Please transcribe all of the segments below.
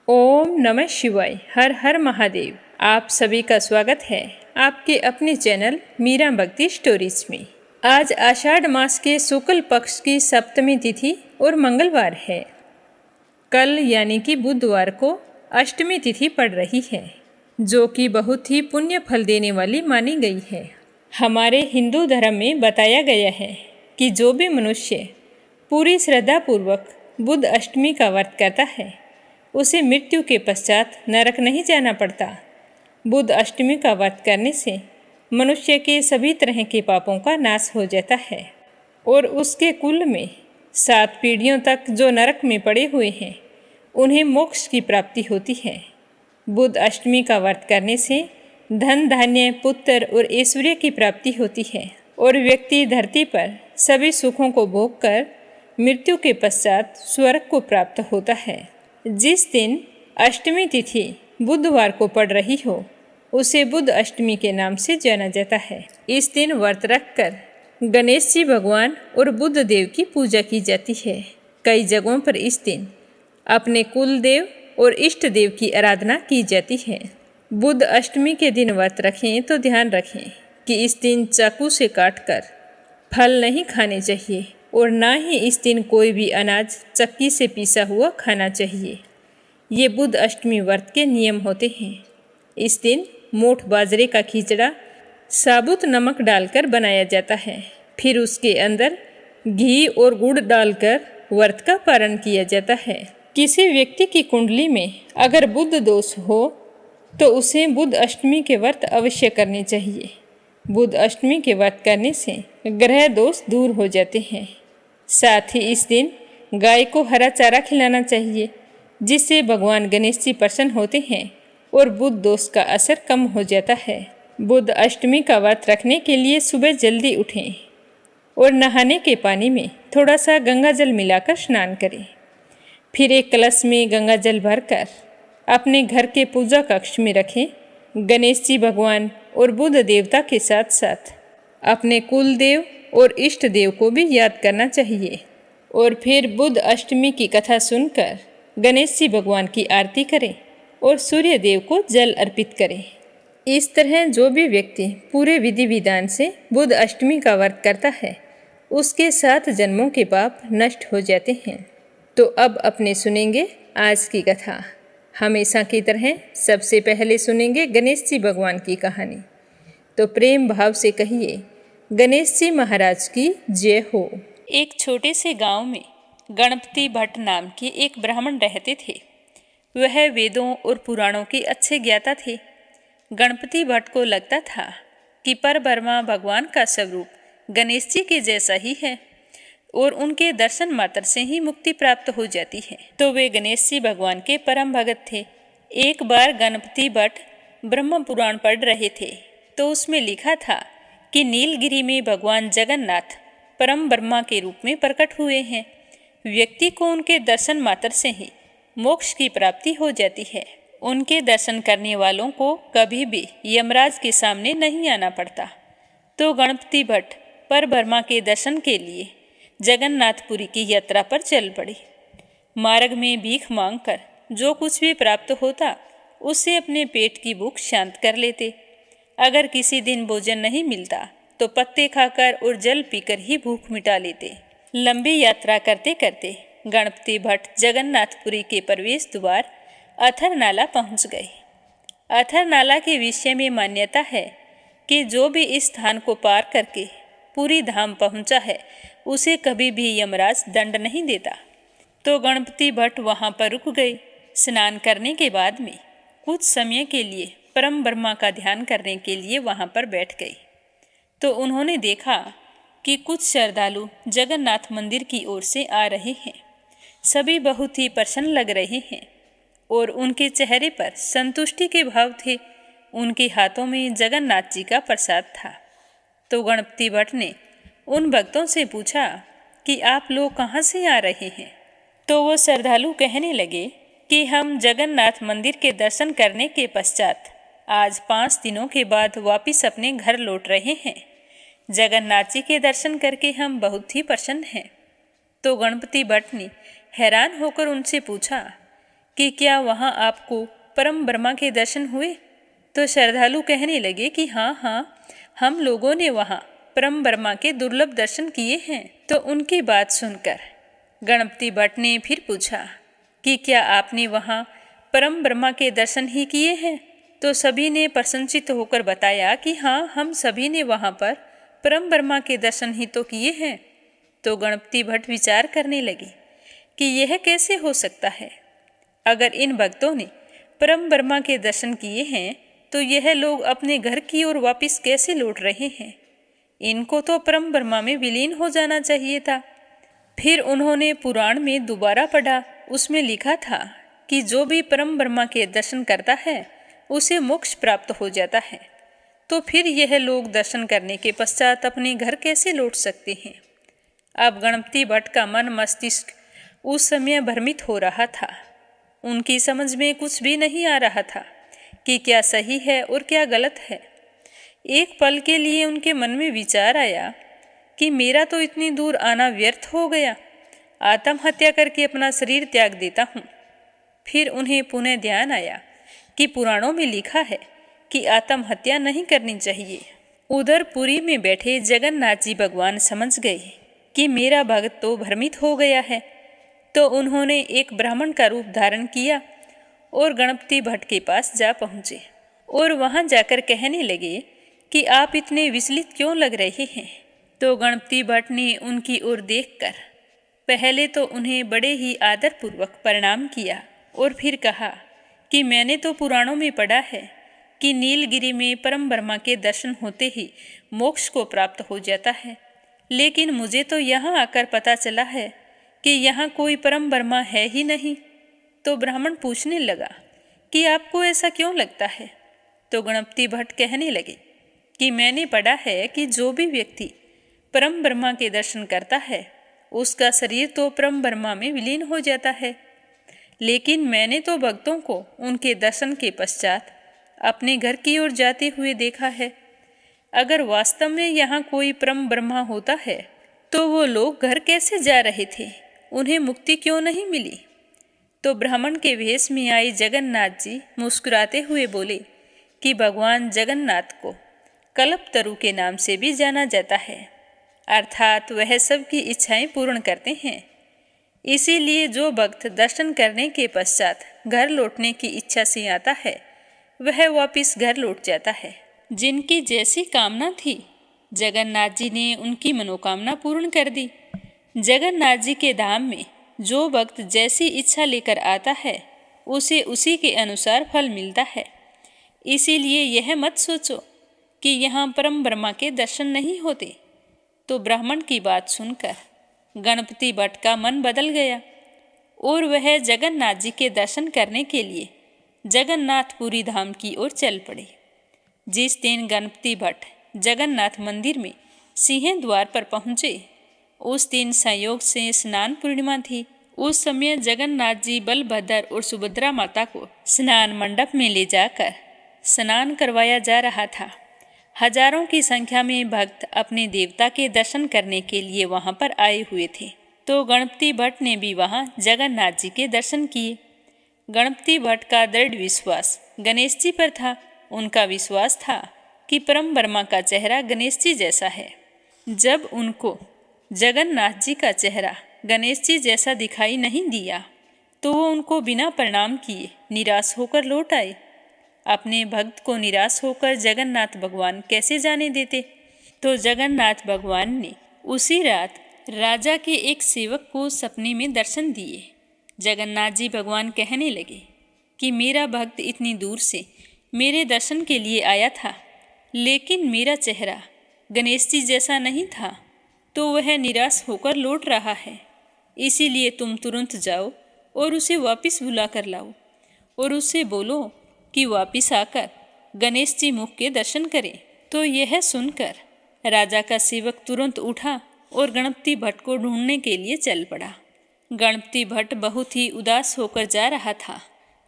ओम नमः शिवाय। हर हर महादेव। आप सभी का स्वागत है आपके अपने चैनल मीरा भक्ति स्टोरीज में। आज आषाढ़ मास के शुक्ल पक्ष की सप्तमी तिथि और मंगलवार है। कल यानी कि बुधवार को अष्टमी तिथि पड़ रही है, जो कि बहुत ही पुण्य फल देने वाली मानी गई है। हमारे हिंदू धर्म में बताया गया है कि जो भी मनुष्य पूरी श्रद्धापूर्वक बुध अष्टमी का व्रत करता है उसे मृत्यु के पश्चात नरक नहीं जाना पड़ता। बुध अष्टमी का व्रत करने से मनुष्य के सभी तरह के पापों का नाश हो जाता है और उसके कुल में 7 पीढ़ियों तक जो नरक में पड़े हुए हैं उन्हें मोक्ष की प्राप्ति होती है। बुध अष्टमी का व्रत करने से धन धान्य पुत्र और ऐश्वर्य की प्राप्ति होती है और व्यक्ति धरती पर सभी सुखों को भोग कर मृत्यु के पश्चात स्वर्ग को प्राप्त होता है। जिस दिन अष्टमी तिथि बुधवार को पड़ रही हो उसे बुध अष्टमी के नाम से जाना जाता है। इस दिन व्रत रखकर गणेश जी भगवान और बुध देव की पूजा की जाती है। कई जगहों पर इस दिन अपने कुल देव और इष्ट देव की आराधना की जाती है। बुध अष्टमी के दिन व्रत रखें तो ध्यान रखें कि इस दिन चाकू से काटकर फल नहीं खाने चाहिए और ना ही इस दिन कोई भी अनाज चक्की से पीसा हुआ खाना चाहिए। ये बुध अष्टमी व्रत के नियम होते हैं। इस दिन मोठ बाजरे का खिचड़ा साबुत नमक डालकर बनाया जाता है। फिर उसके अंदर घी और गुड़ डालकर व्रत का पारण किया जाता है। किसी व्यक्ति की कुंडली में अगर बुध दोष हो तो उसे बुध अष्टमी के व्रत अवश्य करने चाहिए। बुध अष्टमी के व्रत करने से ग्रह दोष दूर हो जाते हैं। साथ ही इस दिन गाय को हरा चारा खिलाना चाहिए, जिससे भगवान गणेश जी प्रसन्न होते हैं और बुध दोष का असर कम हो जाता है। बुध अष्टमी का व्रत रखने के लिए सुबह जल्दी उठें और नहाने के पानी में थोड़ा सा गंगा जल मिलाकर स्नान करें। फिर एक कलश में गंगा जल भरकर अपने घर के पूजा कक्ष में रखें। गणेश जी भगवान और बुध देवता के साथ साथ अपने कुल देव और इष्ट देव को भी याद करना चाहिए और फिर बुध अष्टमी की कथा सुनकर गणेश जी भगवान की आरती करें और सूर्य देव को जल अर्पित करें। इस तरह जो भी व्यक्ति पूरे विधि विधान से बुध अष्टमी का व्रत करता है उसके 7 जन्मों के पाप नष्ट हो जाते हैं। तो अब अपने सुनेंगे आज की कथा। हमेशा की तरह सबसे पहले सुनेंगे गणेश जी भगवान की कहानी। तो प्रेम भाव से कहिए, गणेश जी महाराज की जय हो। एक छोटे से गांव में गणपति भट्ट नाम के एक ब्राह्मण रहते थे। वह वेदों और पुराणों के अच्छे ज्ञाता थे। गणपति भट्ट को लगता था कि परब्रह्मा भगवान का स्वरूप गणेश जी के जैसा ही है और उनके दर्शन मात्र से ही मुक्ति प्राप्त हो जाती है। तो वे गणेश जी भगवान के परम भगत थे। एक बार गणपति भट्ट ब्रह्म पुराण पढ़ रहे थे तो उसमें लिखा था कि नीलगिरी में भगवान जगन्नाथ परम ब्रह्मा के रूप में प्रकट हुए हैं। व्यक्ति को उनके दर्शन मात्र से ही मोक्ष की प्राप्ति हो जाती है। उनके दर्शन करने वालों को कभी भी यमराज के सामने नहीं आना पड़ता। तो गणपति भट्ट परब्रह्मा के दर्शन के लिए जगन्नाथपुरी की यात्रा पर चल पड़े। मार्ग में भीख मांगकर जो कुछ भी प्राप्त होता उससे अपने पेट की भूख शांत कर लेते। अगर किसी दिन भोजन नहीं मिलता तो पत्ते खाकर और जल पीकर ही भूख मिटा लेते। लंबी यात्रा करते करते गणपति भट्ट जगन्नाथपुरी के प्रवेश द्वार अथर नाला पहुंच गए। अथर नाला के विषय में मान्यता है कि जो भी इस स्थान को पार करके पूरी धाम पहुंचा है उसे कभी भी यमराज दंड नहीं देता। तो गणपति भट्ट वहां पर रुक गए। स्नान करने के बाद में कुछ समय के लिए परम ब्रह्मा का ध्यान करने के लिए वहां पर बैठ गए। तो उन्होंने देखा कि कुछ श्रद्धालु जगन्नाथ मंदिर की ओर से आ रहे हैं। सभी बहुत ही प्रसन्न लग रहे हैं और उनके चेहरे पर संतुष्टि के भाव थे। उनके हाथों में जगन्नाथ जी का प्रसाद था। तो गणपति भट्ट ने उन भक्तों से पूछा कि आप लोग कहाँ से आ रहे हैं। तो वो श्रद्धालु कहने लगे कि हम जगन्नाथ मंदिर के दर्शन करने के पश्चात आज 5 दिनों के बाद वापिस अपने घर लौट रहे हैं। जगन्नाथ जी के दर्शन करके हम बहुत ही प्रसन्न हैं। तो गणपति भट्ट ने हैरान होकर उनसे पूछा कि क्या वहाँ आपको परम ब्रह्मा के दर्शन हुए? तो श्रद्धालु कहने लगे कि हाँ हाँ, हम लोगों ने वहाँ परम ब्रह्मा के दुर्लभ दर्शन किए हैं। तो उनकी बात सुनकर गणपति भट्ट ने फिर पूछा कि क्या आपने वहाँ परम ब्रह्मा के दर्शन ही किए हैं? तो सभी ने प्रसन्नचित्त होकर बताया कि हाँ, हम सभी ने वहाँ पर परम ब्रह्मा के दर्शन ही तो किए हैं। तो गणपति भट्ट विचार करने लगे कि यह कैसे हो सकता है। अगर इन भक्तों ने परम ब्रह्मा के दर्शन किए हैं तो यह लोग अपने घर की ओर वापस कैसे लौट रहे हैं? इनको तो परम ब्रह्मा में विलीन हो जाना चाहिए था। फिर उन्होंने पुराण में दोबारा पढ़ा, उसमें लिखा था कि जो भी परम ब्रह्मा के दर्शन करता है उसे मोक्ष प्राप्त हो जाता है। तो फिर यह लोग दर्शन करने के पश्चात अपने घर कैसे लौट सकते हैं? अब गणपति भट्ट का मन मस्तिष्क उस समय भ्रमित हो रहा था। उनकी समझ में कुछ भी नहीं आ रहा था कि क्या सही है और क्या गलत है। एक पल के लिए उनके मन में विचार आया कि मेरा तो इतनी दूर आना व्यर्थ हो गया, आत्महत्या करके अपना शरीर त्याग देता हूँ। फिर उन्हें पुनः ध्यान आया कि पुराणों में लिखा है कि आत्महत्या नहीं करनी चाहिए। उधर पुरी में बैठे जगन्नाथ जी भगवान समझ गए कि मेरा भक्त तो भ्रमित हो गया है। तो उन्होंने एक ब्राह्मण का रूप धारण किया और गणपति भट्ट के पास जा पहुँचे और वहाँ जाकर कहने लगे कि आप इतने विचलित क्यों लग रहे हैं? तो गणपति भट्ट ने उनकी ओर देखकर पहले तो उन्हें बड़े ही आदरपूर्वक प्रणाम किया और फिर कहा कि मैंने तो पुराणों में पढ़ा है कि नीलगिरी में परम ब्रह्मा के दर्शन होते ही मोक्ष को प्राप्त हो जाता है, लेकिन मुझे तो यहाँ आकर पता चला है कि यहाँ कोई परम ब्रह्मा है ही नहीं। तो ब्राह्मण पूछने लगा कि आपको ऐसा क्यों लगता है? तो गणपति भट्ट कहने लगे कि मैंने पढ़ा है कि जो भी व्यक्ति परम ब्रह्मा के दर्शन करता है उसका शरीर तो परम ब्रह्मा में विलीन हो जाता है, लेकिन मैंने तो भक्तों को उनके दर्शन के पश्चात अपने घर की ओर जाते हुए देखा है। अगर वास्तव में यहाँ कोई परम ब्रह्मा होता है तो वो लोग घर कैसे जा रहे थे? उन्हें मुक्ति क्यों नहीं मिली? तो ब्राह्मण के वेश में आए जगन्नाथ जी मुस्कुराते हुए बोले कि भगवान जगन्नाथ को कल्पतरु के नाम से भी जाना जाता है, अर्थात वह सबकी इच्छाएं पूर्ण करते हैं। इसीलिए जो भक्त दर्शन करने के पश्चात घर लौटने की इच्छा से आता है वह वापस घर लौट जाता है। जिनकी जैसी कामना थी जगन्नाथ जी ने उनकी मनोकामना पूर्ण कर दी। जगन्नाथ जी के धाम में जो भक्त जैसी इच्छा लेकर आता है उसे उसी के अनुसार फल मिलता है। इसीलिए यह मत सोचो कि यहाँ परम ब्रह्मा के दर्शन नहीं होते। तो ब्राह्मण की बात सुनकर गणपति भट्ट का मन बदल गया और वह जगन्नाथ जी के दर्शन करने के लिए जगन्नाथपुरी धाम की ओर चल पड़े। जिस दिन गणपति भट्ट जगन्नाथ मंदिर में सिंह द्वार पर पहुँचे उस दिन संयोग से स्नान पूर्णिमा थी। उस समय जगन्नाथ जी बलभद्र और सुभद्रा माता को स्नान मंडप में ले जाकर स्नान करवाया जा रहा था। हजारों की संख्या में भक्त अपने देवता के दर्शन करने के लिए वहां पर आए हुए थे। तो गणपति भट्ट ने भी वहां जगन्नाथ जी के दर्शन किए। गणपति भट्ट का दृढ़ विश्वास गणेश जी पर था। उनका विश्वास था कि परम ब्रह्मा का चेहरा गणेश जी जैसा है। जब उनको जगन्नाथ जी का चेहरा गणेश जी जैसा दिखाई नहीं दिया तो वो उनको बिना प्रणाम किए निराश होकर लौट आए। अपने भक्त को निराश होकर जगन्नाथ भगवान कैसे जाने देते? तो जगन्नाथ भगवान ने उसी रात राजा के एक सेवक को सपने में दर्शन दिए। जगन्नाथ जी भगवान कहने लगे कि मेरा भक्त इतनी दूर से मेरे दर्शन के लिए आया था, लेकिन मेरा चेहरा गणेश जी जैसा नहीं था, तो वह निराश होकर लौट रहा है। इसीलिए तुम तुरंत जाओ और उसे वापस बुला कर लाओ और उससे बोलो कि वापिस आकर गणेश जी मुख के दर्शन करें। तो यह सुनकर राजा का सेवक तुरंत उठा और गणपति भट्ट को ढूंढने के लिए चल पड़ा। गणपति भट्ट बहुत ही उदास होकर जा रहा था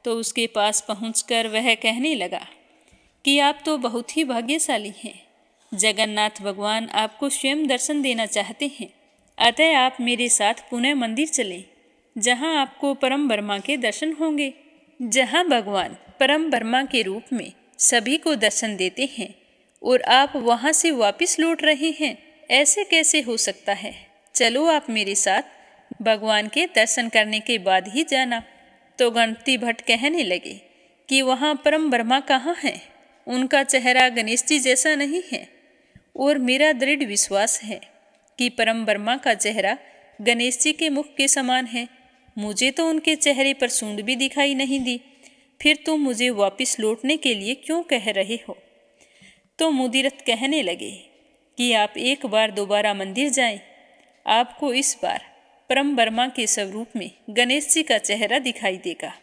तो उसके पास पहुंचकर वह कहने लगा कि आप तो बहुत ही भाग्यशाली हैं। जगन्नाथ भगवान आपको स्वयं दर्शन देना चाहते हैं, अतः आप मेरे साथ पुनः मंदिर चलें, जहां आपको परम ब्रह्मा के दर्शन होंगे। जहाँ भगवान परम ब्रह्मा के रूप में सभी को दर्शन देते हैं और आप वहाँ से वापस लौट रहे हैं, ऐसे कैसे हो सकता है? चलो आप मेरे साथ, भगवान के दर्शन करने के बाद ही जाना। तो गणपति भट्ट कहने लगे कि वहाँ परम ब्रह्मा कहाँ हैं? उनका चेहरा गणेश जी जैसा नहीं है, और मेरा दृढ़ विश्वास है कि परम ब्रह्मा का चेहरा गणेश जी के मुख के समान है। मुझे तो उनके चेहरे पर सूंड भी दिखाई नहीं दी, फिर तुम मुझे वापस लौटने के लिए क्यों कह रहे हो? तो मुदिरत कहने लगे कि आप एक बार दोबारा मंदिर जाएं, आपको इस बार परम ब्रह्मा के स्वरूप में गणेश जी का चेहरा दिखाई देगा।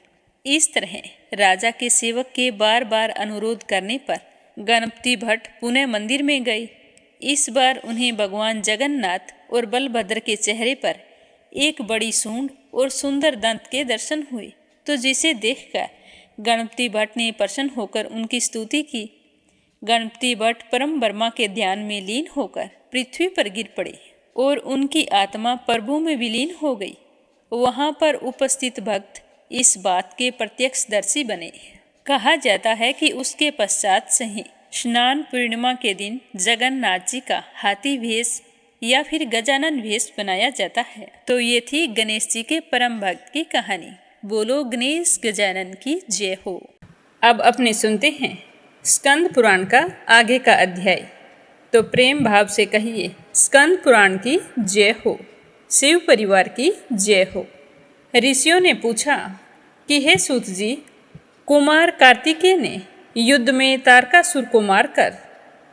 इस तरह राजा के सेवक के बार बार अनुरोध करने पर गणपति भट्ट पुनः मंदिर में गए। इस बार उन्हें भगवान जगन्नाथ और बलभद्र के चेहरे पर एक बड़ी सूंड और सुंदर दंत के दर्शन हुए, तो जिसे देखकर गणपति भट्ट ने प्रसन्न होकर उनकी स्तुति की। गणपति भट्ट परम ब्रह्मा के ध्यान में लीन होकर पृथ्वी पर गिर पड़े और उनकी आत्मा प्रभु में विलीन हो गई। वहाँ पर उपस्थित भक्त इस बात के प्रत्यक्षदर्शी बने। कहा जाता है कि उसके पश्चात से ही स्नान पूर्णिमा के दिन जगन्नाथ जी का हाथी वेश या फिर गजानन वेश बनाया जाता है। तो ये थी गणेश जी के परम भक्त की कहानी। बोलो गणेश गजानन की जय हो। अब अपने सुनते हैं स्कंद पुराण का आगे का अध्याय। तो प्रेम भाव से कहिए स्कंद पुराण की जय हो, शिव परिवार की जय हो। ऋषियों ने पूछा कि हे सूत जी, कुमार कार्तिकेय ने युद्ध में तारकासुर को मारकर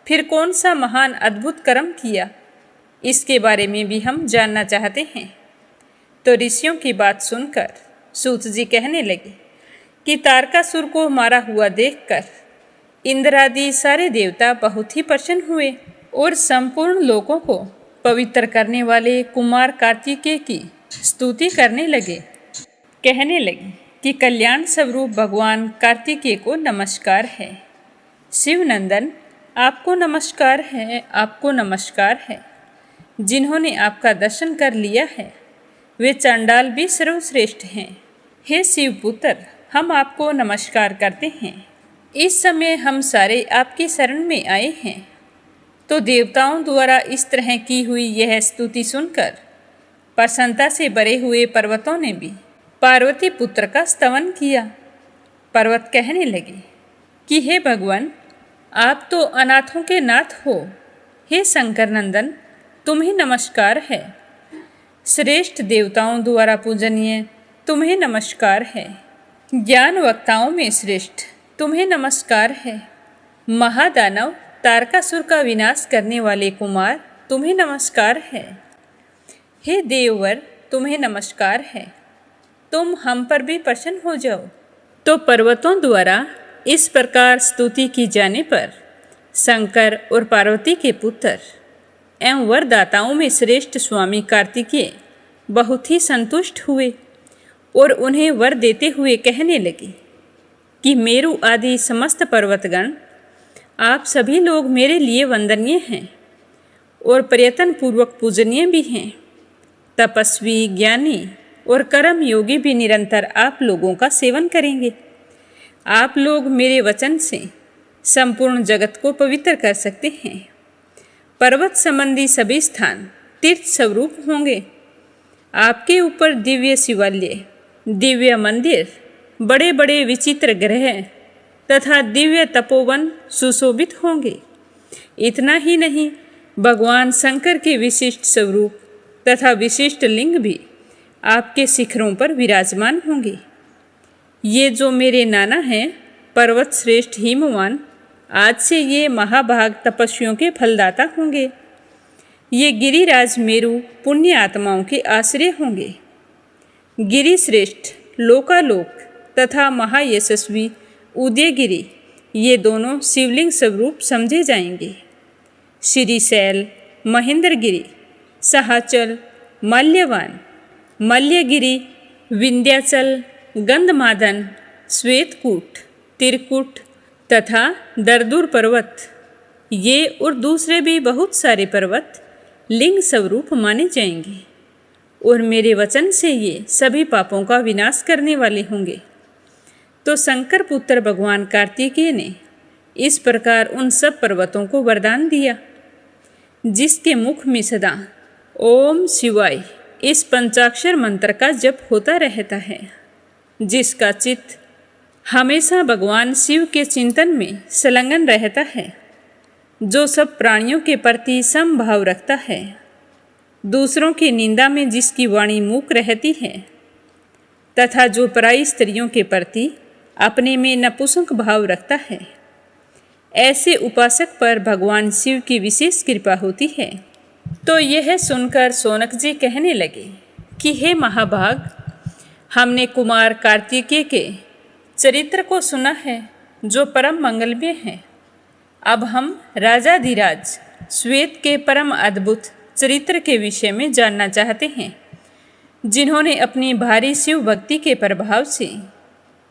फिर कौन सा महान अद्भुत कर्म किया, इसके बारे में भी हम जानना चाहते हैं। तो ऋषियों की बात सुनकर सूत जी कहने लगे कि तारकासुर को मारा हुआ देखकर इंद्रादि सारे देवता बहुत ही प्रसन्न हुए और संपूर्ण लोगों को पवित्र करने वाले कुमार कार्तिकेय की स्तुति करने लगे। कहने लगे कि कल्याण स्वरूप भगवान कार्तिकेय को नमस्कार है। शिवनंदन आपको नमस्कार है, आपको नमस्कार है। जिन्होंने आपका दर्शन कर लिया है वे चांडाल भी सर्वश्रेष्ठ हैं। हे शिवपुत्र, हम आपको नमस्कार करते हैं। इस समय हम सारे आपकी शरण में आए हैं। तो देवताओं द्वारा इस तरह की हुई यह स्तुति सुनकर प्रसन्नता से भरे हुए पर्वतों ने भी पार्वती पुत्र का स्तवन किया। पर्वत कहने लगे कि हे भगवान, आप तो अनाथों के नाथ हो। हे शंकर नंदन, तुम्हें नमस्कार है। श्रेष्ठ देवताओं द्वारा पूजनीय तुम्हें नमस्कार है। ज्ञान वक्ताओं में श्रेष्ठ तुम्हें नमस्कार है। महादानव तारकासुर का विनाश करने वाले कुमार तुम्हें नमस्कार है। हे देववर, तुम्हें नमस्कार है। तुम हम पर भी प्रसन्न हो जाओ। तो पर्वतों द्वारा इस प्रकार स्तुति की जाने पर शंकर और पार्वती के पुत्र एवं वरदाताओं में श्रेष्ठ स्वामी कार्तिकेय बहुत ही संतुष्ट हुए और उन्हें वर देते हुए कहने लगे कि मेरु आदि समस्त पर्वतगण, आप सभी लोग मेरे लिए वंदनीय हैं और प्रयत्न पूर्वक पूजनीय भी हैं। तपस्वी, ज्ञानी और कर्म योगी भी निरंतर आप लोगों का सेवन करेंगे। आप लोग मेरे वचन से संपूर्ण जगत को पवित्र कर सकते हैं। पर्वत संबंधी सभी स्थान तीर्थ स्वरूप होंगे। आपके ऊपर दिव्य शिवालय, दिव्य मंदिर, बड़े बड़े विचित्र ग्रह तथा दिव्य तपोवन सुशोभित होंगे। इतना ही नहीं, भगवान शंकर के विशिष्ट स्वरूप तथा विशिष्ट लिंग भी आपके शिखरों पर विराजमान होंगे। ये जो मेरे नाना हैं, पर्वत श्रेष्ठ हिमवान, आज से ये महाभाग तपस्वियों के फलदाता होंगे। ये गिरिराज मेरु पुण्य आत्माओं के आश्रय होंगे। गिरिश्रेष्ठ लोकालोक तथा महायशस्वी उदयगिरि, ये दोनों शिवलिंग स्वरूप समझे जाएंगे। श्रीशैल, महेंद्रगिरि, सहाचल, माल्यवान, मल्यगिरि, विंध्याचल, गंधमादन, श्वेतकूट, तिरकुट तथा दरदुर पर्वत, ये और दूसरे भी बहुत सारे पर्वत लिंग स्वरूप माने जाएंगे और मेरे वचन से ये सभी पापों का विनाश करने वाले होंगे। तो शंकर पुत्र भगवान कार्तिकेय ने इस प्रकार उन सब पर्वतों को वरदान दिया, जिसके मुख में सदा ओम शिवाय इस पंचाक्षर मंत्र का जप होता रहता है, जिसका चित्त हमेशा भगवान शिव के चिंतन में संलग्न रहता है, जो सब प्राणियों के प्रति समभाव रखता है, दूसरों की निंदा में जिसकी वाणी मूक रहती है, तथा जो पराई स्त्रियों के प्रति अपने में नपुंसक भाव रखता है, ऐसे उपासक पर भगवान शिव की विशेष कृपा होती है। तो यह सुनकर शौनक जी कहने लगे कि हे महाभाग, हमने कुमार कार्तिकेय के चरित्र को सुना है, जो परम मंगलमय है। अब हम राजाधिराज श्वेत के परम अद्भुत चरित्र के विषय में जानना चाहते हैं, जिन्होंने अपनी भारी शिव भक्ति के प्रभाव से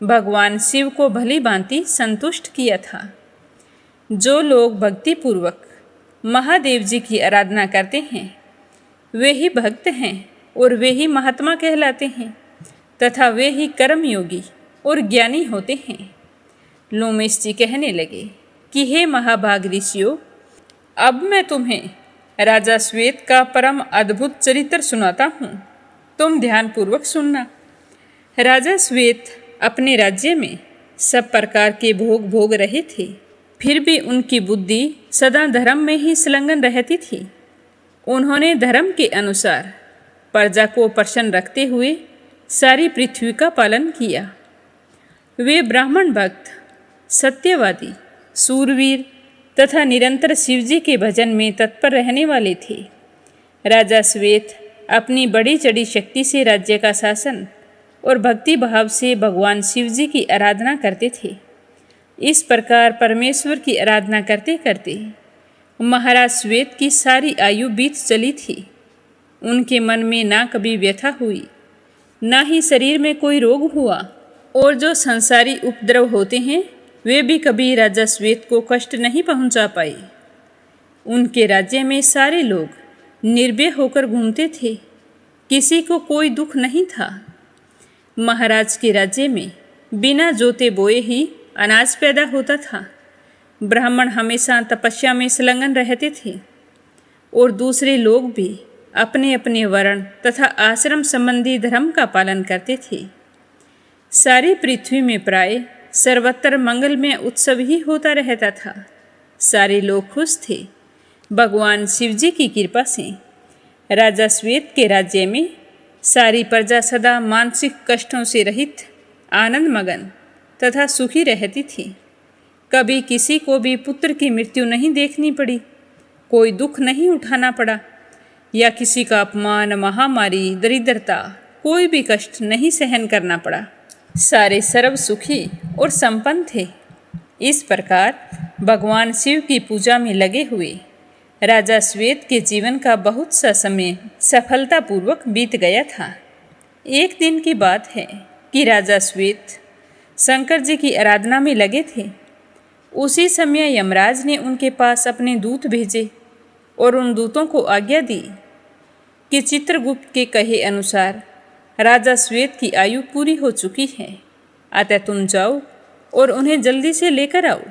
भगवान शिव को भली भांति संतुष्ट किया था। जो लोग भक्तिपूर्वक महादेव जी की आराधना करते हैं, वे ही भक्त हैं और वे ही महात्मा कहलाते हैं, तथा वे ही कर्मयोगी और ज्ञानी होते हैं। लोमेश जी कहने लगे कि हे महाभाग ऋषियों, अब मैं तुम्हें राजा श्वेत का परम अद्भुत चरित्र सुनाता हूँ, तुम ध्यानपूर्वक सुनना। राजा श्वेत अपने राज्य में सब प्रकार के भोग भोग रहे थे, फिर भी उनकी बुद्धि सदा धर्म में ही संलग्न रहती थी। उन्होंने धर्म के अनुसार प्रजा को प्रसन्न रखते हुए सारी पृथ्वी का पालन किया। वे ब्राह्मण भक्त, सत्यवादी, सूरवीर तथा निरंतर शिवजी के भजन में तत्पर रहने वाले थे। राजा श्वेत अपनी बड़ी चढ़ी शक्ति से राज्य का शासन और भक्ति भाव से भगवान शिवजी की आराधना करते थे। इस प्रकार परमेश्वर की आराधना करते करते महाराज श्वेत की सारी आयु बीत चली थी। उनके मन में ना कभी व्यथा हुई, ना ही शरीर में कोई रोग हुआ, और जो संसारी उपद्रव होते हैं वे भी कभी राजा श्वेत को कष्ट नहीं पहुंचा पाए। उनके राज्य में सारे लोग निर्भय होकर घूमते थे, किसी को कोई दुख नहीं था। महाराज के राज्य में बिना जोते बोए ही अनाज पैदा होता था। ब्राह्मण हमेशा तपस्या में संलग्न रहते थे और दूसरे लोग भी अपने अपने वर्ण तथा आश्रम संबंधी धर्म का पालन करते थे। सारी पृथ्वी में प्राय सर्वत्र मंगलमय उत्सव ही होता रहता था। सारे लोग खुश थे। भगवान शिवजी की कृपा से राजा श्वेत के राज्य में सारी प्रजा सदा मानसिक कष्टों से रहित, आनंद मगन तथा सुखी रहती थी। कभी किसी को भी पुत्र की मृत्यु नहीं देखनी पड़ी, कोई दुख नहीं उठाना पड़ा, या किसी का अपमान, महामारी, दरिद्रता, कोई भी कष्ट नहीं सहन करना पड़ा। सारे सर्व सुखी और संपन्न थे। इस प्रकार भगवान शिव की पूजा में लगे हुए राजा श्वेत के जीवन का बहुत सा समय सफलतापूर्वक बीत गया था। एक दिन की बात है कि राजा श्वेत शंकर जी की आराधना में लगे थे। उसी समय यमराज ने उनके पास अपने दूत भेजे और उन दूतों को आज्ञा दी कि चित्रगुप्त के कहे अनुसार राजा श्वेत की आयु पूरी हो चुकी है, अतः तुम जाओ और उन्हें जल्दी से लेकर आओ।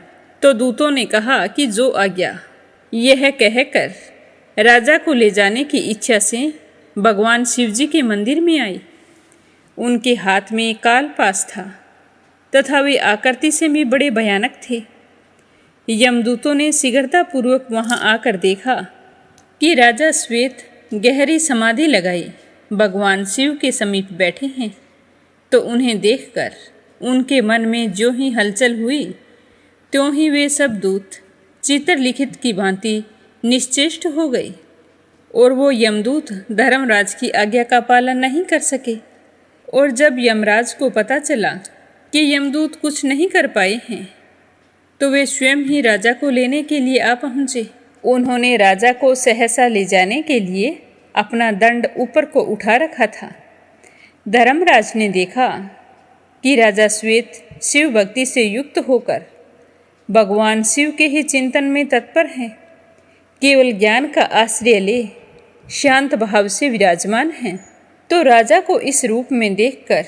तो दूतों ने कहा कि जो आज्ञा। यह कहकर राजा को ले जाने की इच्छा से भगवान शिवजी के मंदिर में आई। उनके हाथ में कालपाश था तथा वे आकृति से भी बड़े भयानक थे। यमदूतों ने शीघ्रतापूर्वक वहां आकर देखा कि राजा श्वेत गहरी समाधि लगाई भगवान शिव के समीप बैठे हैं। तो उन्हें देखकर उनके मन में जो ही हलचल हुई, त्यों ही वे सब दूत चित्रलिखित की भांति निश्चेष्ट हो गए, और वो यमदूत धर्मराज की आज्ञा का पालन नहीं कर सके। और जब यमराज को पता चला कि यमदूत कुछ नहीं कर पाए हैं, तो वे स्वयं ही राजा को लेने के लिए आ पहुँचे। उन्होंने राजा को सहसा ले जाने के लिए अपना दंड ऊपर को उठा रखा था। धर्मराज ने देखा कि राजा श्वेत शिव भक्ति से युक्त होकर भगवान शिव के ही चिंतन में तत्पर हैं, केवल ज्ञान का आश्रय ले शांत भाव से विराजमान हैं। तो राजा को इस रूप में देखकर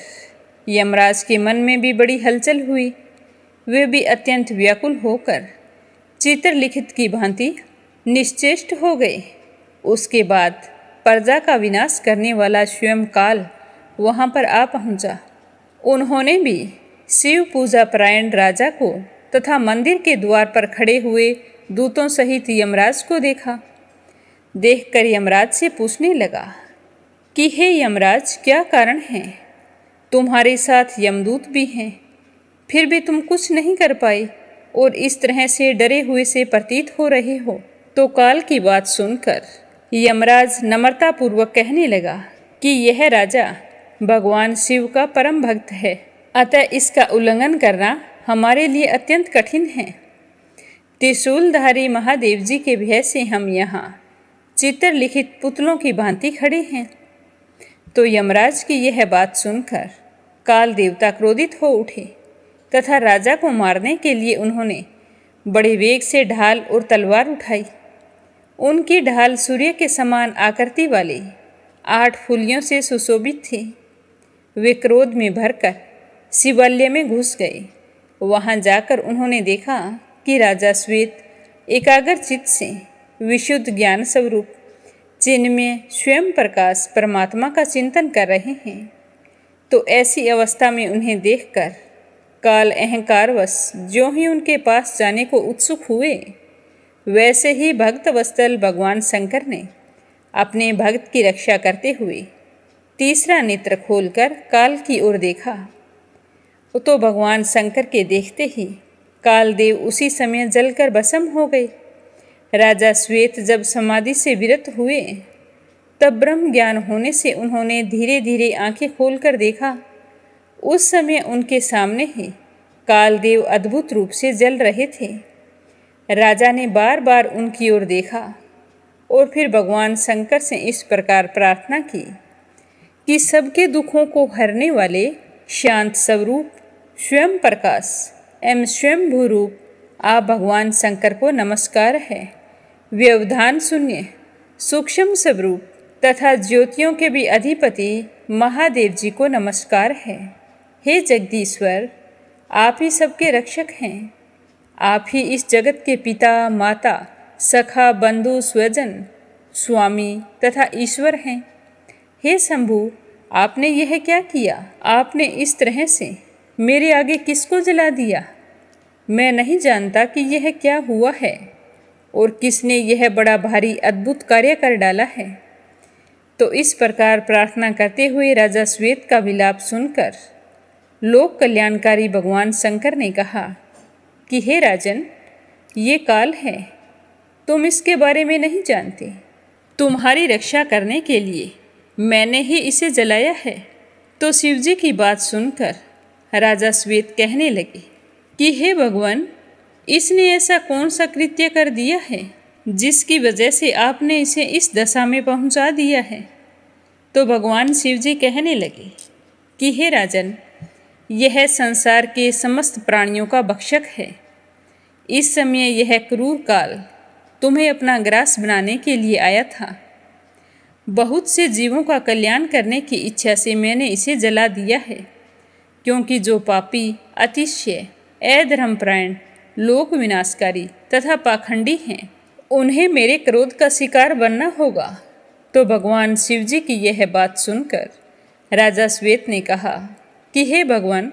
यमराज के मन में भी बड़ी हलचल हुई। वे भी अत्यंत व्याकुल होकर चित्रलिखित की भांति निश्चेष्ट हो गए। उसके बाद प्रजा का विनाश करने वाला स्वयं काल वहाँ पर आ पहुँचा। उन्होंने भी शिव पूजा परायण राजा को तथा मंदिर के द्वार पर खड़े हुए दूतों सहित यमराज को देखा। देखकर यमराज से पूछने लगा कि हे यमराज, क्या कारण है? तुम्हारे साथ यमदूत भी हैं, फिर भी तुम कुछ नहीं कर पाए और इस तरह से डरे हुए से प्रतीत हो रहे हो। तो काल की बात सुनकर यमराज नम्रतापूर्वक कहने लगा कि यह राजा भगवान शिव का परम भक्त है, अतः इसका उल्लंघन करना हमारे लिए अत्यंत कठिन है। त्रिशूलधारी महादेव जी के भय से हम यहाँ चित्रलिखित पुतलों की भांति खड़े हैं। तो यमराज की यह बात सुनकर काल देवता क्रोधित हो उठे तथा राजा को मारने के लिए उन्होंने बड़े वेग से ढाल और तलवार उठाई। उनकी ढाल सूर्य के समान आकृति वाले 8 फुलियों से सुशोभित थी। वे क्रोध में भरकर शिवालय में घुस गए। वहां जाकर उन्होंने देखा कि राजा श्वेत एकाग्र चित्त से विशुद्ध ज्ञान स्वरूप चिन्मय स्वयं प्रकाश परमात्मा का चिंतन कर रहे हैं। तो ऐसी अवस्था में उन्हें देखकर काल अहंकारवश जो ही उनके पास जाने को उत्सुक हुए, वैसे ही भक्त वत्सल भगवान शंकर ने अपने भक्त की रक्षा करते हुए तीसरा नेत्र खोलकर काल की ओर देखा। तो भगवान शंकर के देखते ही कालदेव उसी समय जलकर भस्म हो गए। राजा श्वेत जब समाधि से विरत हुए, तब ब्रह्म ज्ञान होने से उन्होंने धीरे धीरे आंखें खोलकर देखा। उस समय उनके सामने ही कालदेव अद्भुत रूप से जल रहे थे। राजा ने बार बार उनकी ओर देखा और फिर भगवान शंकर से इस प्रकार प्रार्थना की कि सबके दुखों को हरने वाले शांत स्वरूप स्वयं प्रकाश एवं स्वयं भूरूप आप भगवान शंकर को नमस्कार है। व्यवधान शून्य सूक्ष्म स्वरूप तथा ज्योतियों के भी अधिपति महादेव जी को नमस्कार है। हे जगदीश्वर, आप ही सबके रक्षक हैं। आप ही इस जगत के पिता, माता, सखा, बंधु, स्वजन, स्वामी तथा ईश्वर हैं। हे शंभु, आपने यह क्या किया? आपने इस तरह से मेरे आगे किसको जला दिया? मैं नहीं जानता कि यह क्या हुआ है और किसने यह बड़ा भारी अद्भुत कार्य कर डाला है। तो इस प्रकार प्रार्थना करते हुए राजा श्वेत का विलाप सुनकर लोक कल्याणकारी भगवान शंकर ने कहा कि हे राजन, ये काल है, तुम इसके बारे में नहीं जानते। तुम्हारी रक्षा करने के लिए मैंने ही इसे जलाया है। तो शिवजी की बात सुनकर राजा श्वेत कहने लगे कि हे भगवान, इसने ऐसा कौन सा कृत्य कर दिया है जिसकी वजह से आपने इसे इस दशा में पहुंचा दिया है। तो भगवान शिवजी कहने लगे कि हे राजन, यह संसार के समस्त प्राणियों का भक्षक है। इस समय यह क्रूर काल तुम्हें अपना ग्रास बनाने के लिए आया था। बहुत से जीवों का कल्याण करने की इच्छा से मैंने इसे जला दिया है, क्योंकि जो पापी, अतिशय, अधर्मपरायण, लोक विनाशकारी तथा पाखंडी हैं, उन्हें मेरे क्रोध का शिकार बनना होगा। तो भगवान शिवजी की यह बात सुनकर राजा श्वेत ने कहा कि हे भगवान,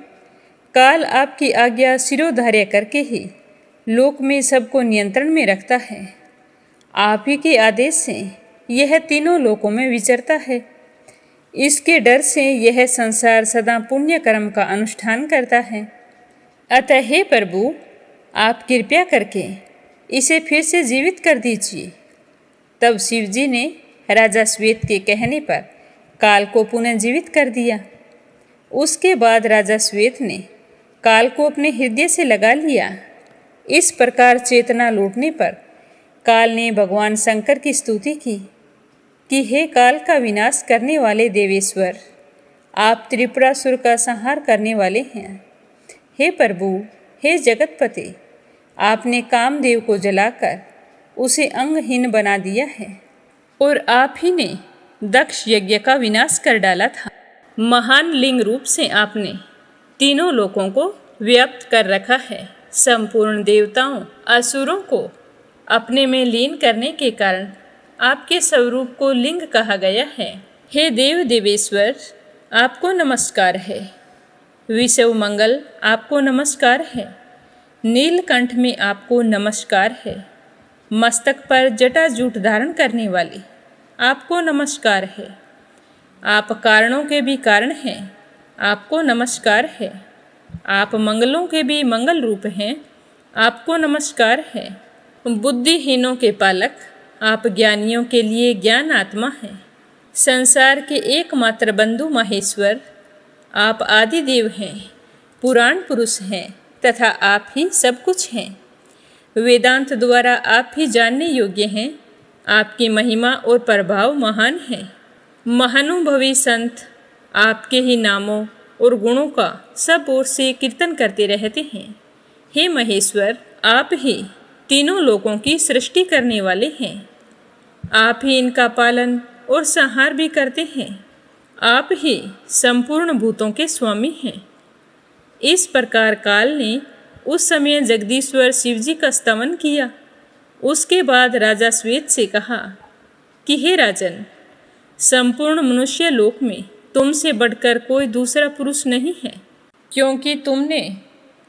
काल आपकी आज्ञा शिरोधार्य करके ही लोक में सबको नियंत्रण में रखता है। आप ही के आदेश से यह तीनों लोकों में विचरता है। इसके डर से यह संसार सदा पुण्य कर्म का अनुष्ठान करता है। अतः हे प्रभु, आप कृपया करके इसे फिर से जीवित कर दीजिए। तब शिवजी ने राजा श्वेत के कहने पर काल को पुनः जीवित कर दिया। उसके बाद राजा श्वेत ने काल को अपने हृदय से लगा लिया। इस प्रकार चेतना लौटने पर काल ने भगवान शंकर की स्तुति की कि हे काल का विनाश करने वाले देवेश्वर, आप त्रिपुरासुर का संहार करने वाले हैं। हे प्रभु, हे जगतपति, आपने कामदेव को जलाकर उसे अंगहीन बना दिया है और आप ही ने दक्ष यज्ञ का विनाश कर डाला था। महान लिंग रूप से आपने तीनों लोकों को व्याप्त कर रखा है। संपूर्ण देवताओं असुरों को अपने में लीन करने के कारण आपके स्वरूप को लिंग कहा गया है। हे देव देवेश्वर, आपको नमस्कार है। विषव मंगल, आपको नमस्कार है। नीलकंठ में आपको नमस्कार है। मस्तक पर जटाजूट धारण करने वाले, आपको नमस्कार है। आप कारणों के भी कारण हैं, आपको नमस्कार है। आप मंगलों के भी मंगल रूप हैं, आपको नमस्कार है। बुद्धिहीनों के पालक, आप ज्ञानियों के लिए ज्ञान आत्मा हैं। संसार के एकमात्र बंधु महेश्वर, आप आदि देव हैं, पुराण पुरुष हैं तथा आप ही सब कुछ हैं। वेदांत द्वारा आप ही जानने योग्य हैं। आपकी महिमा और प्रभाव महान है। महानुभवी संत आपके ही नामों और गुणों का सब ओर से कीर्तन करते रहते हैं। हे महेश्वर, आप ही तीनों लोकों की सृष्टि करने वाले हैं। आप ही इनका पालन और संहार भी करते हैं। आप ही संपूर्ण भूतों के स्वामी हैं। इस प्रकार काल ने उस समय जगदीश्वर शिवजी का स्तवन किया। उसके बाद राजा श्वेत से कहा कि हे राजन, संपूर्ण मनुष्य लोक में तुमसे बढ़कर कोई दूसरा पुरुष नहीं है, क्योंकि तुमने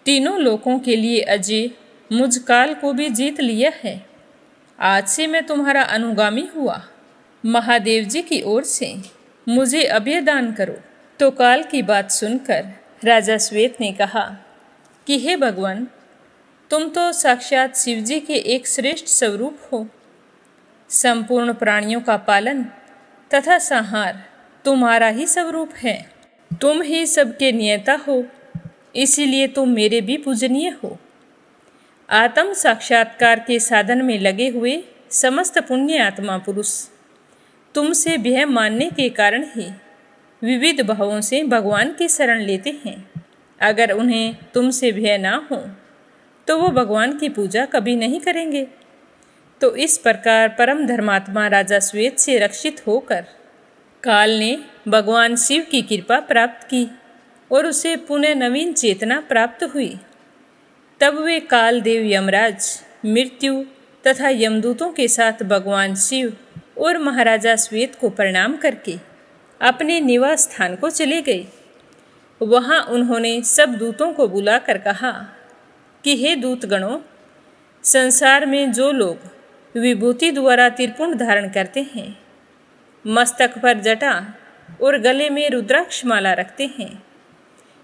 तीनों लोकों के लिए अजय मुझ काल को भी जीत लिया है। आज से मैं तुम्हारा अनुगामी हुआ। महादेव जी की ओर से मुझे अभय दान करो। तो काल की बात सुनकर राजा श्वेत ने कहा कि हे भगवान, तुम तो साक्षात शिवजी के एक श्रेष्ठ स्वरूप हो। संपूर्ण प्राणियों का पालन तथा संहार तुम्हारा ही स्वरूप है। तुम ही सबके नियता हो, इसीलिए तुम मेरे भी पूजनीय हो। आत्म साक्षात्कार के साधन में लगे हुए समस्त पुण्य आत्मा पुरुष तुमसे भय मानने के कारण ही विविध भावों से भगवान की शरण लेते हैं। अगर उन्हें तुमसे भय ना हो तो वो भगवान की पूजा कभी नहीं करेंगे। तो इस प्रकार परम धर्मात्मा राजा श्वेत से रक्षित होकर काल ने भगवान शिव की कृपा प्राप्त की और उसे पुनः नवीन चेतना प्राप्त हुई। तब वे काल देव यमराज, मृत्यु तथा यमदूतों के साथ भगवान शिव और महाराजा श्वेत को प्रणाम करके अपने निवास स्थान को चले गए। वहाँ उन्होंने सब दूतों को बुलाकर कहा कि हे दूतगणों, संसार में जो लोग विभूति द्वारा त्रिपुंड धारण करते हैं, मस्तक पर जटा और गले में रुद्राक्ष माला रखते हैं,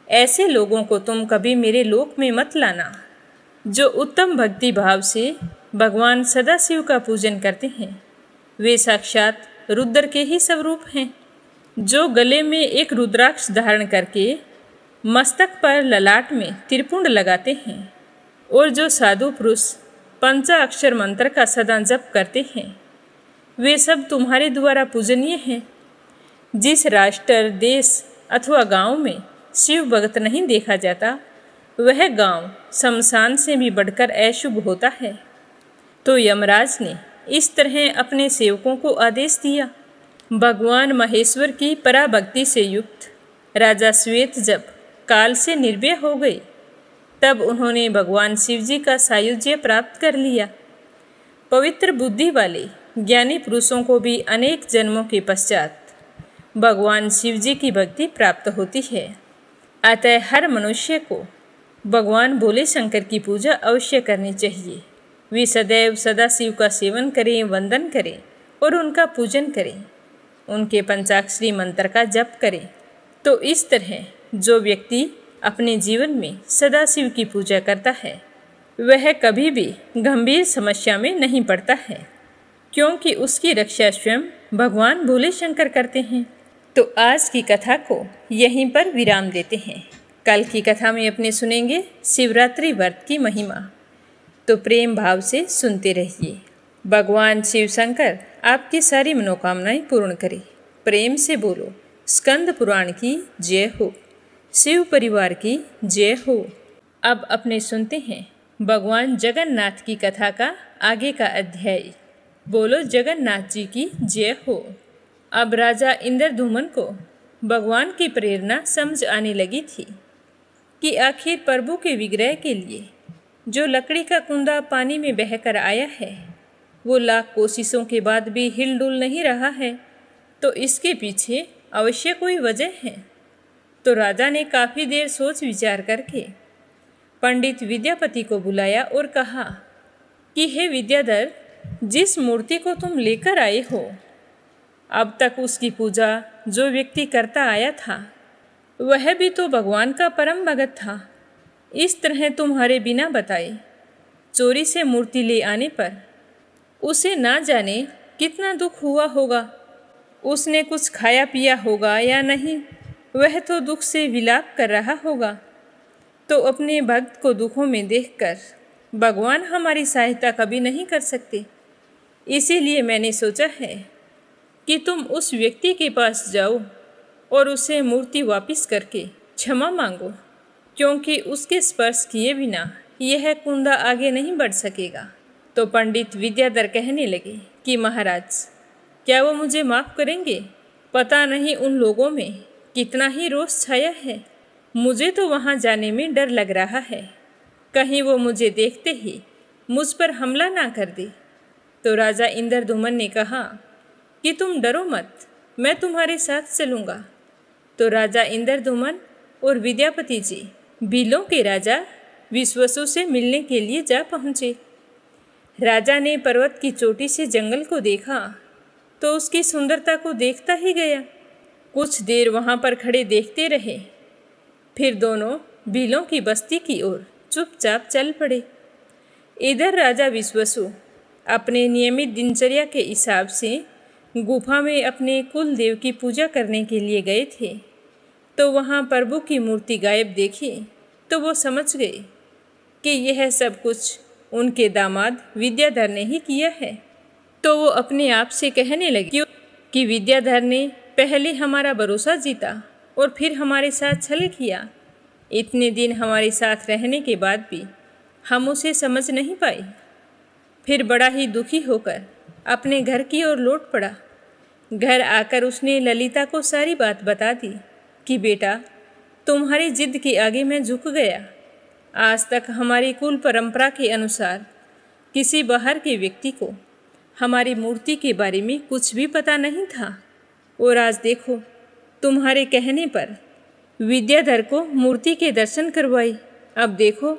ऐसे लोगों को तुम कभी मेरे लोक में मत लाना। जो उत्तम भक्ति भाव से भगवान सदाशिव का पूजन करते हैं, वे साक्षात रुद्र के ही स्वरूप हैं। जो गले में एक रुद्राक्ष धारण करके मस्तक पर ललाट में त्रिपुंड लगाते हैं और जो साधु पुरुष पंचाक्षर मंत्र का सदा जप करते हैं, वे सब तुम्हारे द्वारा पूजनीय हैं। जिस राष्ट्र, देश अथवा गांव में शिव भक्त नहीं देखा जाता, वह गांव शमशान से भी बढ़कर अशुभ होता है। तो यमराज ने इस तरह अपने सेवकों को आदेश दिया। भगवान महेश्वर की पराभक्ति से युक्त राजा श्वेत जब काल से निर्भय हो गए, तब उन्होंने भगवान शिवजी का सायुज्य प्राप्त कर लिया। पवित्र बुद्धि वाले ज्ञानी पुरुषों को भी अनेक जन्मों के पश्चात भगवान शिवजी की भक्ति प्राप्त होती है। अतः हर मनुष्य को भगवान भोले शंकर की पूजा अवश्य करनी चाहिए। वे सदैव सदाशिव का सेवन करें, वंदन करें और उनका पूजन करें। उनके पंचाक्षरी मंत्र का जप करें। तो इस तरह जो व्यक्ति अपने जीवन में सदाशिव की पूजा करता है, वह कभी भी गंभीर समस्या में नहीं पड़ता है, क्योंकि उसकी रक्षा स्वयं भगवान भोले शंकर करते हैं। तो आज की कथा को यहीं पर विराम देते हैं। कल की कथा में अपने सुनेंगे शिवरात्रि व्रत की महिमा। तो प्रेम भाव से सुनते रहिए। भगवान शिव शंकर आपकी सारी मनोकामनाएं पूर्ण करें। प्रेम से बोलो स्कंद पुराण की जय हो, शिव परिवार की जय हो। अब अपने सुनते हैं भगवान जगन्नाथ की कथा का आगे का अध्याय। बोलो जगन्नाथ जी की जय हो। अब राजा इंद्रधूमन को भगवान की प्रेरणा समझ आने लगी थी कि आखिर प्रभु के विग्रह के लिए जो लकड़ी का कुंदा पानी में बहकर आया है वो लाख कोशिशों के बाद भी हिलडुल नहीं रहा है, तो इसके पीछे अवश्य कोई वजह है। तो राजा ने काफ़ी देर सोच विचार करके पंडित विद्यापति को बुलाया और कहा कि हे विद्याधर, जिस मूर्ति को तुम लेकर आए हो, अब तक उसकी पूजा जो व्यक्ति करता आया था वह भी तो भगवान का परम भगत था। इस तरह तुम्हारे बिना बताए चोरी से मूर्ति ले आने पर उसे ना जाने कितना दुख हुआ होगा। उसने कुछ खाया पिया होगा या नहीं, वह तो दुख से विलाप कर रहा होगा। तो अपने भक्त को दुखों में देखकर भगवान हमारी सहायता कभी नहीं कर सकते। इसीलिए मैंने सोचा है कि तुम उस व्यक्ति के पास जाओ और उसे मूर्ति वापस करके क्षमा मांगो, क्योंकि उसके स्पर्श किए बिना यह कुंदा आगे नहीं बढ़ सकेगा। तो पंडित विद्याधर कहने लगे कि महाराज, क्या वो मुझे माफ़ करेंगे? पता नहीं उन लोगों में कितना ही रोष छाया है। मुझे तो वहाँ जाने में डर लग रहा है, कहीं वो मुझे देखते ही मुझ पर हमला ना कर दे। तो राजा इंद्रद्युम्न ने कहा कि तुम डरो मत, मैं तुम्हारे साथ चलूँगा। तो राजा इंद्रद्युम्न और विद्यापति जी भीलों के राजा विश्वसु से मिलने के लिए जा पहुँचे। राजा ने पर्वत की चोटी से जंगल को देखा तो उसकी सुंदरता को देखता ही गया। कुछ देर वहाँ पर खड़े देखते रहे, फिर दोनों भीलों की बस्ती की ओर चुपचाप चल पड़े। इधर राजा विश्वसु अपने नियमित दिनचर्या के हिसाब से गुफा में अपने कुल देव की पूजा करने के लिए गए थे। तो वहाँ प्रभु की मूर्ति गायब देखी तो वो समझ गए कि यह सब कुछ उनके दामाद विद्याधर ने ही किया है। तो वो अपने आप से कहने लगे कि विद्याधर ने पहले हमारा भरोसा जीता और फिर हमारे साथ छल किया। इतने दिन हमारे साथ रहने के बाद भी हम उसे समझ नहीं पाए। फिर बड़ा ही दुखी होकर अपने घर की ओर लौट पड़ा। घर आकर उसने ललिता को सारी बात बता दी कि बेटा, तुम्हारी जिद के आगे मैं झुक गया। आज तक हमारी कुल परंपरा के अनुसार किसी बाहर के व्यक्ति को हमारी मूर्ति के बारे में कुछ भी पता नहीं था, और आज देखो तुम्हारे कहने पर विद्याधर को मूर्ति के दर्शन करवाई। अब देखो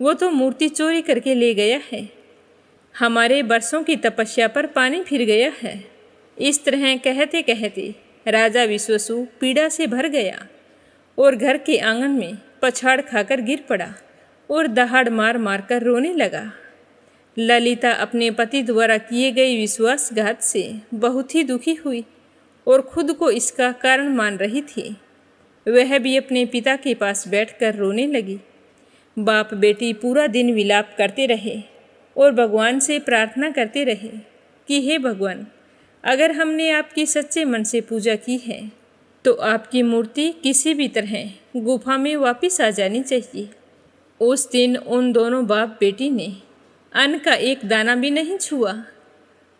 वो तो मूर्ति चोरी करके ले गया है। हमारे बरसों की तपस्या पर पानी फिर गया है। इस तरह कहते कहते राजा विश्वसु पीड़ा से भर गया और घर के आंगन में पछाड़ खाकर गिर पड़ा और दहाड़ मार मार कर रोने लगा। ललिता अपने पति द्वारा किए गए विश्वासघात से बहुत ही दुखी हुई और खुद को इसका कारण मान रही थी। वह भी अपने पिता के पास बैठकर रोने लगी। बाप बेटी पूरा दिन विलाप करते रहे और भगवान से प्रार्थना करते रहे कि हे भगवान, अगर हमने आपकी सच्चे मन से पूजा की है तो आपकी मूर्ति किसी भी तरह गुफा में वापस आ जानी चाहिए। उस दिन उन दोनों बाप बेटी ने अन्न का एक दाना भी नहीं छुआ।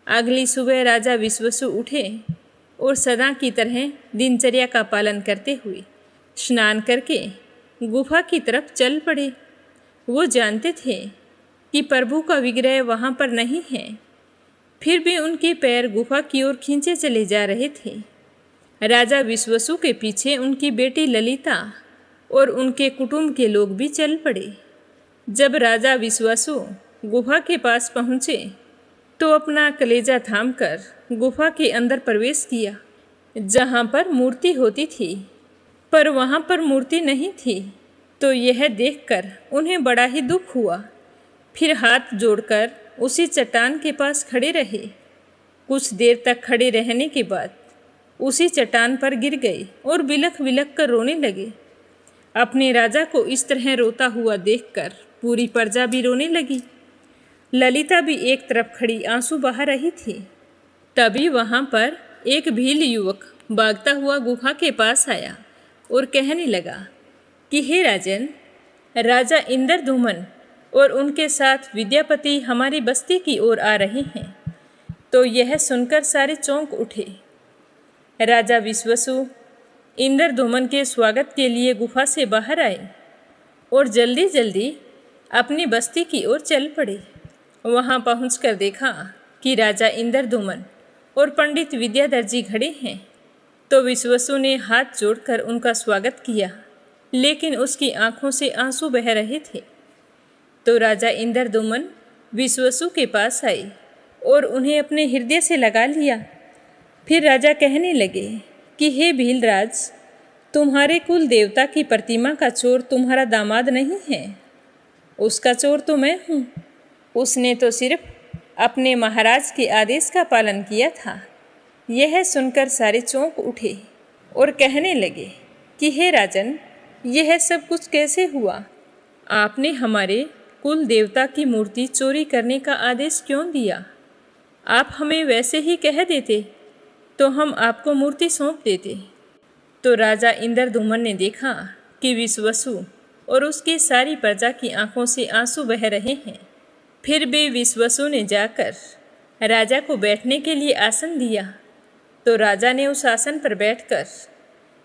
अगली सुबह राजा विश्वसु उठे और सदा की तरह दिनचर्या का पालन करते हुए स्नान करके गुफा की तरफ चल पड़े। वो जानते थे कि प्रभु का विग्रह वहाँ पर नहीं है, फिर भी उनके पैर गुफा की ओर खींचे चले जा रहे थे। राजा विश्वसु के पीछे उनकी बेटी ललिता और उनके कुटुंब के लोग भी चल पड़े। जब राजा विश्वसु गुफा के पास पहुँचे तो अपना कलेजा थामकर गुफा के अंदर प्रवेश किया, जहाँ पर मूर्ति होती थी, पर वहाँ पर मूर्ति नहीं थी। तो यह देखकर उन्हें बड़ा ही दुख हुआ। फिर हाथ जोड़कर उसी चट्टान के पास खड़े रहे। कुछ देर तक खड़े रहने के बाद उसी चट्टान पर गिर गए और बिलख बिलख कर रोने लगे। अपने राजा को इस तरह रोता हुआ देखकर पूरी प्रजा भी रोने लगी। ललिता भी एक तरफ खड़ी आंसू बहा रही थी। तभी वहाँ पर एक भील युवक भागता हुआ गुफा के पास आया और कहने लगा कि हे राजन, राजा इंद्रद्युम्न और उनके साथ विद्यापति हमारी बस्ती की ओर आ रहे हैं। तो यह सुनकर सारे चौंक उठे। राजा विश्वसु इंद्रदुमन के स्वागत के लिए गुफा से बाहर आए और जल्दी जल्दी अपनी बस्ती की ओर चल पड़े। वहां पहुंचकर देखा कि राजा इंद्रदुमन और पंडित विद्याधर जी खड़े हैं, तो विश्वसु ने हाथ जोड़कर उनका स्वागत किया, लेकिन उसकी आंखों से आंसू बह रहे थे। तो राजा इंद्रदुमन विश्वसु के पास आए और उन्हें अपने हृदय से लगा लिया। फिर राजा कहने लगे कि हे भीलराज, तुम्हारे कुल देवता की प्रतिमा का चोर तुम्हारा दामाद नहीं है, उसका चोर तो मैं हूँ। उसने तो सिर्फ अपने महाराज के आदेश का पालन किया था। यह सुनकर सारे चौंक उठे और कहने लगे कि हे राजन, यह सब कुछ कैसे हुआ? आपने हमारे कुल देवता की मूर्ति चोरी करने का आदेश क्यों दिया? आप हमें वैसे ही कह देते तो हम आपको मूर्ति सौंप देते। तो राजा इंद्रदुमन ने देखा कि विश्वसु और उसकी सारी प्रजा की आंखों से आंसू बह रहे हैं। फिर भी विश्वसु ने जाकर राजा को बैठने के लिए आसन दिया। तो राजा ने उस आसन पर बैठकर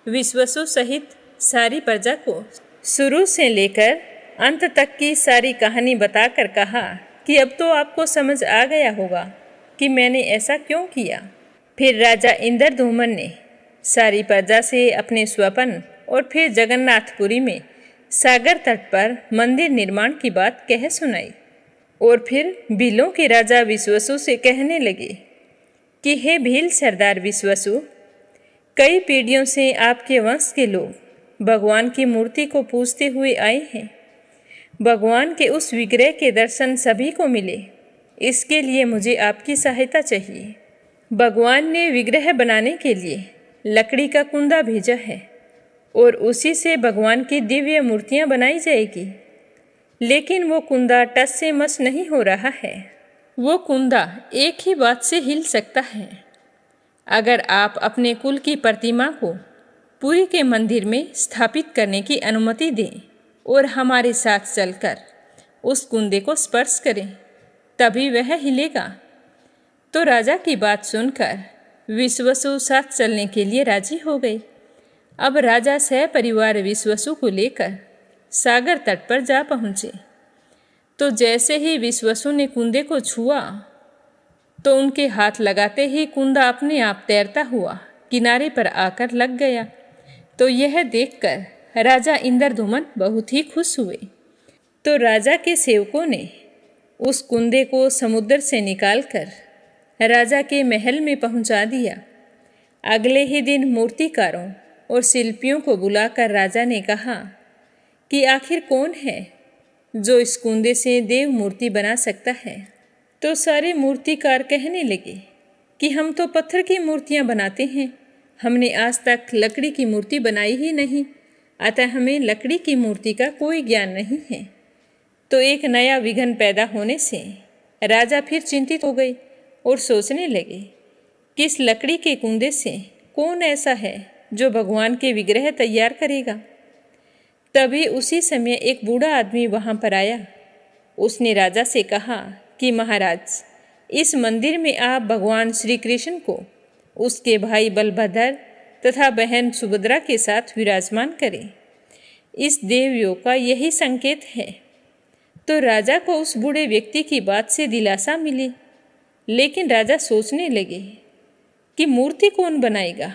विश्वसु सहित सारी प्रजा को शुरू से लेकर अंत तक की सारी कहानी बताकर कहा कि अब तो आपको समझ आ गया होगा कि मैंने ऐसा क्यों किया। फिर राजा इंद्रदुमन ने सारी प्रजा से अपने स्वप्न और फिर जगन्नाथपुरी में सागर तट पर मंदिर निर्माण की बात कह सुनाई। और फिर भीलों के राजा विश्वसु से कहने लगे कि हे भील सरदार विश्वसु, कई पीढ़ियों से आपके वंश के लोग भगवान की मूर्ति को पूजते हुए आए हैं। भगवान के उस विग्रह के दर्शन सभी को मिले, इसके लिए मुझे आपकी सहायता चाहिए। भगवान ने विग्रह बनाने के लिए लकड़ी का कुंदा भेजा है और उसी से भगवान की दिव्य मूर्तियां बनाई जाएगी। लेकिन वो कुंदा टस से मस नहीं हो रहा है। वो कुंदा एक ही बात से हिल सकता है। अगर आप अपने कुल की प्रतिमा को पुरी के मंदिर में स्थापित करने की अनुमति दें और हमारे साथ चलकर उस कुंदे को स्पर्श करें, तभी वह हिलेगा। तो राजा की बात सुनकर विश्वसु साथ चलने के लिए राजी हो गए। अब राजा सहपरिवार विश्वसु को लेकर सागर तट पर जा पहुँचे। तो जैसे ही विश्वसु ने कुंदे को छुआ, तो उनके हाथ लगाते ही कुंदा अपने आप तैरता हुआ किनारे पर आकर लग गया। तो यह देखकर राजा इंद्रदुमन बहुत ही खुश हुए। तो राजा के सेवकों ने उस कुंदे को समुद्र से निकालकर राजा के महल में पहुंचा दिया। अगले ही दिन मूर्तिकारों और शिल्पियों को बुलाकर राजा ने कहा कि आखिर कौन है जो इस कुंदे से देव मूर्ति बना सकता है। तो सारे मूर्तिकार कहने लगे कि हम तो पत्थर की मूर्तियां बनाते हैं, हमने आज तक लकड़ी की मूर्ति बनाई ही नहीं, अतः हमें लकड़ी की मूर्ति का कोई ज्ञान नहीं है। तो एक नया विघ्न पैदा होने से राजा फिर चिंतित हो गए और सोचने लगे कि इस लकड़ी के कुंदे से कौन ऐसा है जो भगवान के विग्रह तैयार करेगा। तभी उसी समय एक बूढ़ा आदमी वहां पर आया। उसने राजा से कहा कि महाराज, इस मंदिर में आप भगवान श्री कृष्ण को उसके भाई बलभद्र तथा बहन सुभद्रा के साथ विराजमान करें। इस देवयोग का यही संकेत है। तो राजा को उस बूढ़े व्यक्ति की बात से दिलासा मिली, लेकिन राजा सोचने लगे कि मूर्ति कौन बनाएगा।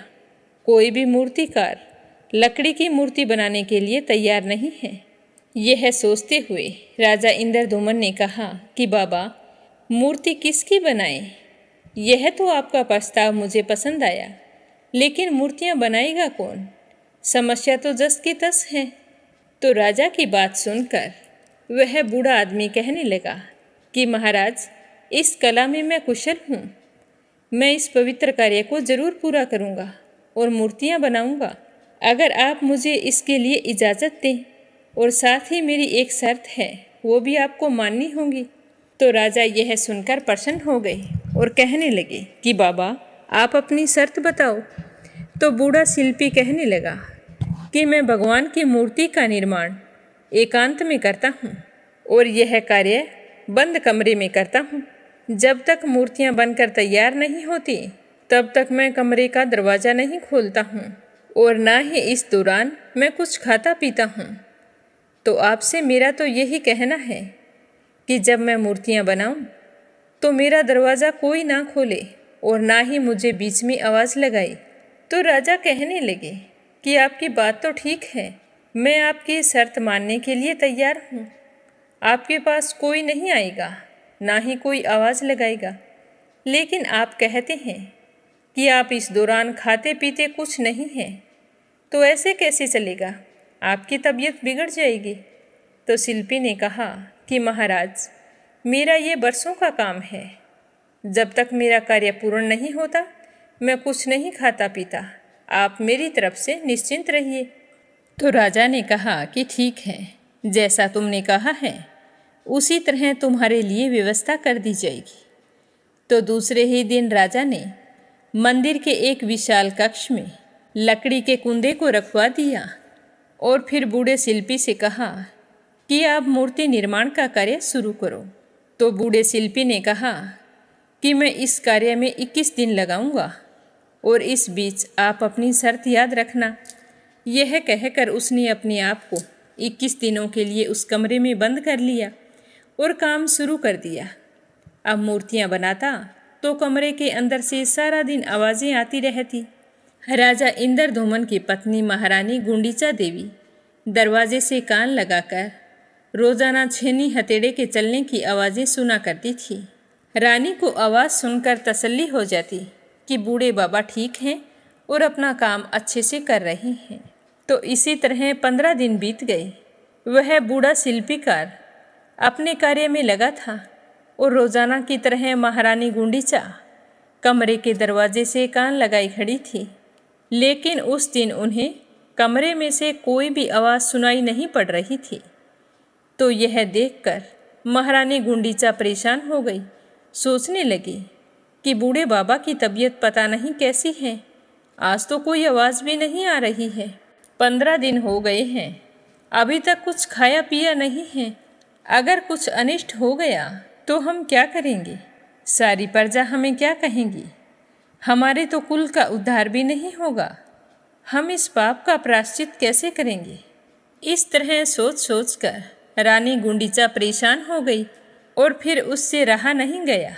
कोई भी मूर्तिकार लकड़ी की मूर्ति बनाने के लिए तैयार नहीं है। यह सोचते हुए राजा इंद्रदुमन ने कहा कि बाबा, मूर्ति किसकी बनाएं? यह तो आपका प्रस्ताव मुझे पसंद आया, लेकिन मूर्तियां बनाएगा कौन? समस्या तो जस की तस है। तो राजा की बात सुनकर वह बूढ़ा आदमी कहने लगा कि महाराज, इस कला में मैं कुशल हूँ। मैं इस पवित्र कार्य को जरूर पूरा करूँगा और मूर्तियाँ बनाऊँगा, अगर आप मुझे इसके लिए इजाज़त दें। और साथ ही मेरी एक शर्त है, वो भी आपको माननी होगी। तो राजा यह सुनकर प्रसन्न हो गए और कहने लगे कि बाबा, आप अपनी शर्त बताओ। तो बूढ़ा शिल्पी कहने लगा कि मैं भगवान की मूर्ति का निर्माण एकांत में करता हूँ और यह कार्य बंद कमरे में करता हूँ। जब तक मूर्तियाँ बनकर तैयार नहीं होती, तब तक मैं कमरे का दरवाज़ा नहीं खोलता हूँ। और ना ही इस दौरान मैं कुछ खाता पीता हूँ। तो आपसे मेरा तो यही कहना है कि जब मैं मूर्तियाँ बनाऊँ तो मेरा दरवाज़ा कोई ना खोले और ना ही मुझे बीच में आवाज़ लगाए। तो राजा कहने लगे कि आपकी बात तो ठीक है, मैं आपकी शर्त मानने के लिए तैयार हूँ। आपके पास कोई नहीं आएगा, ना ही कोई आवाज़ लगाएगा, लेकिन आप कहते हैं कि आप इस दौरान खाते पीते कुछ नहीं हैं, तो ऐसे कैसे चलेगा? आपकी तबीयत बिगड़ जाएगी। तो शिल्पी ने कहा कि महाराज, मेरा ये बरसों का काम है। जब तक मेरा कार्य पूर्ण नहीं होता मैं कुछ नहीं खाता पीता। आप मेरी तरफ से निश्चिंत रहिए। तो राजा ने कहा कि ठीक है, जैसा तुमने कहा है उसी तरह तुम्हारे लिए व्यवस्था कर दी जाएगी। तो दूसरे ही दिन राजा ने मंदिर के एक विशाल कक्ष में लकड़ी के कुंदे को रखवा दिया और फिर बूढ़े शिल्पी से कहा कि आप मूर्ति निर्माण का कार्य शुरू करो। तो बूढ़े शिल्पी ने कहा कि मैं इस कार्य में 21 दिन लगाऊंगा और इस बीच आप अपनी शर्त याद रखना। यह कहकर उसने अपने आप को 21 दिनों के लिए उस कमरे में बंद कर लिया और काम शुरू कर दिया। अब मूर्तियां बनाता तो कमरे के अंदर से सारा दिन आवाज़ें आती रहती। राजा इंद्रधूमन की पत्नी महारानी गुंडीचा देवी दरवाजे से कान लगाकर रोजाना छेनी हथेड़े के चलने की आवाज़ें सुना करती थी। रानी को आवाज़ सुनकर तसल्ली हो जाती कि बूढ़े बाबा ठीक हैं और अपना काम अच्छे से कर रहे हैं। तो इसी तरह 15 दिन बीत गए। वह बूढ़ा शिल्पीकार अपने कार्य में लगा था और रोजाना की तरह महारानी गुंडीचा कमरे के दरवाजे से कान लगाई खड़ी थी, लेकिन उस दिन उन्हें कमरे में से कोई भी आवाज़ सुनाई नहीं पड़ रही थी। तो यह देखकर महारानी गुंडीचा परेशान हो गई। सोचने लगी कि बूढ़े बाबा की तबीयत पता नहीं कैसी है, आज तो कोई आवाज़ भी नहीं आ रही है। 15 दिन हो गए हैं, अभी तक कुछ खाया पिया नहीं है। अगर कुछ अनिष्ट हो गया तो हम क्या करेंगे? सारी प्रजा हमें क्या कहेंगी? हमारे तो कुल का उद्धार भी नहीं होगा। हम इस पाप का प्रायश्चित कैसे करेंगे? इस तरह सोच सोच कर रानी गुंडीचा परेशान हो गई और फिर उससे रहा नहीं गया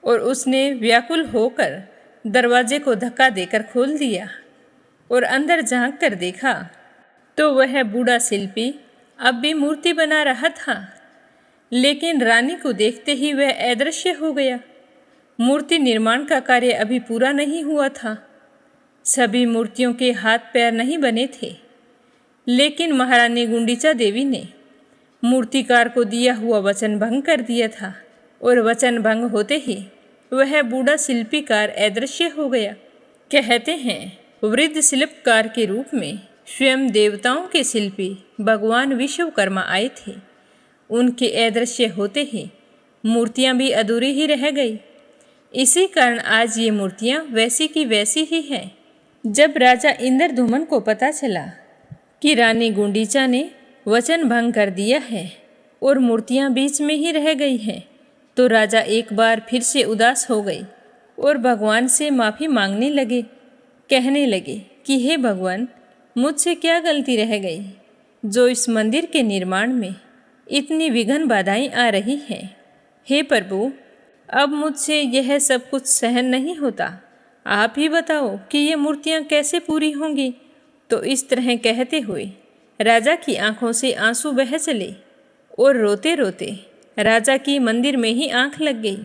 और उसने व्याकुल होकर दरवाजे को धक्का देकर खोल दिया और अंदर झांक कर देखा तो वह बूढ़ा शिल्पी अब भी मूर्ति बना रहा था, लेकिन रानी को देखते ही वह अदृश्य हो गया। मूर्ति निर्माण का कार्य अभी पूरा नहीं हुआ था। सभी मूर्तियों के हाथ पैर नहीं बने थे, लेकिन महारानी गुंडीचा देवी ने मूर्तिकार को दिया हुआ वचन भंग कर दिया था और वचन भंग होते ही वह बूढ़ा शिल्पीकार अदृश्य हो गया। कहते हैं वृद्ध शिल्पकार के रूप में स्वयं देवताओं के शिल्पी भगवान विश्वकर्मा आए थे। उनके अदृश्य होते ही मूर्तियां भी अधूरी ही रह गई। इसी कारण आज ये मूर्तियां वैसी की वैसी ही हैं। जब राजा इंद्रधूमन को पता चला कि रानी गुंडीचा ने वचन भंग कर दिया है और मूर्तियां बीच में ही रह गई हैं, तो राजा एक बार फिर से उदास हो गए और भगवान से माफ़ी मांगने लगे। कहने लगे कि हे भगवान, मुझसे क्या गलती रह गई जो इस मंदिर के निर्माण में इतनी विघ्न बाधाएं आ रही हैं। हे प्रभु, अब मुझसे यह सब कुछ सहन नहीं होता। आप ही बताओ कि ये मूर्तियां कैसे पूरी होंगी। तो इस तरह कहते हुए राजा की आंखों से आंसू बह चले और रोते रोते राजा की मंदिर में ही आंख लग गई।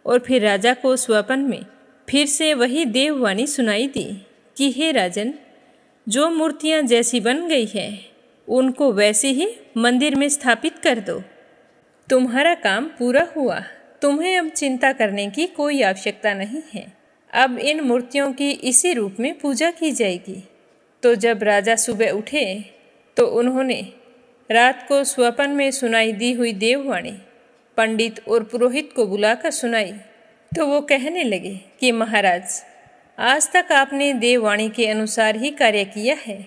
और फिर राजा को स्वप्न में फिर से वही देववाणी सुनाई दी कि हे राजन, जो मूर्तियां जैसी बन गई है उनको वैसे ही मंदिर में स्थापित कर दो। तुम्हारा काम पूरा हुआ, तुम्हें अब चिंता करने की कोई आवश्यकता नहीं है। अब इन मूर्तियों की इसी रूप में पूजा की जाएगी। तो जब राजा सुबह उठे तो उन्होंने रात को स्वप्न में सुनाई दी हुई देववाणी पंडित और पुरोहित को बुलाकर सुनाई। तो वो कहने लगे कि महाराज, आज तक आपने देववाणी के अनुसार ही कार्य किया है,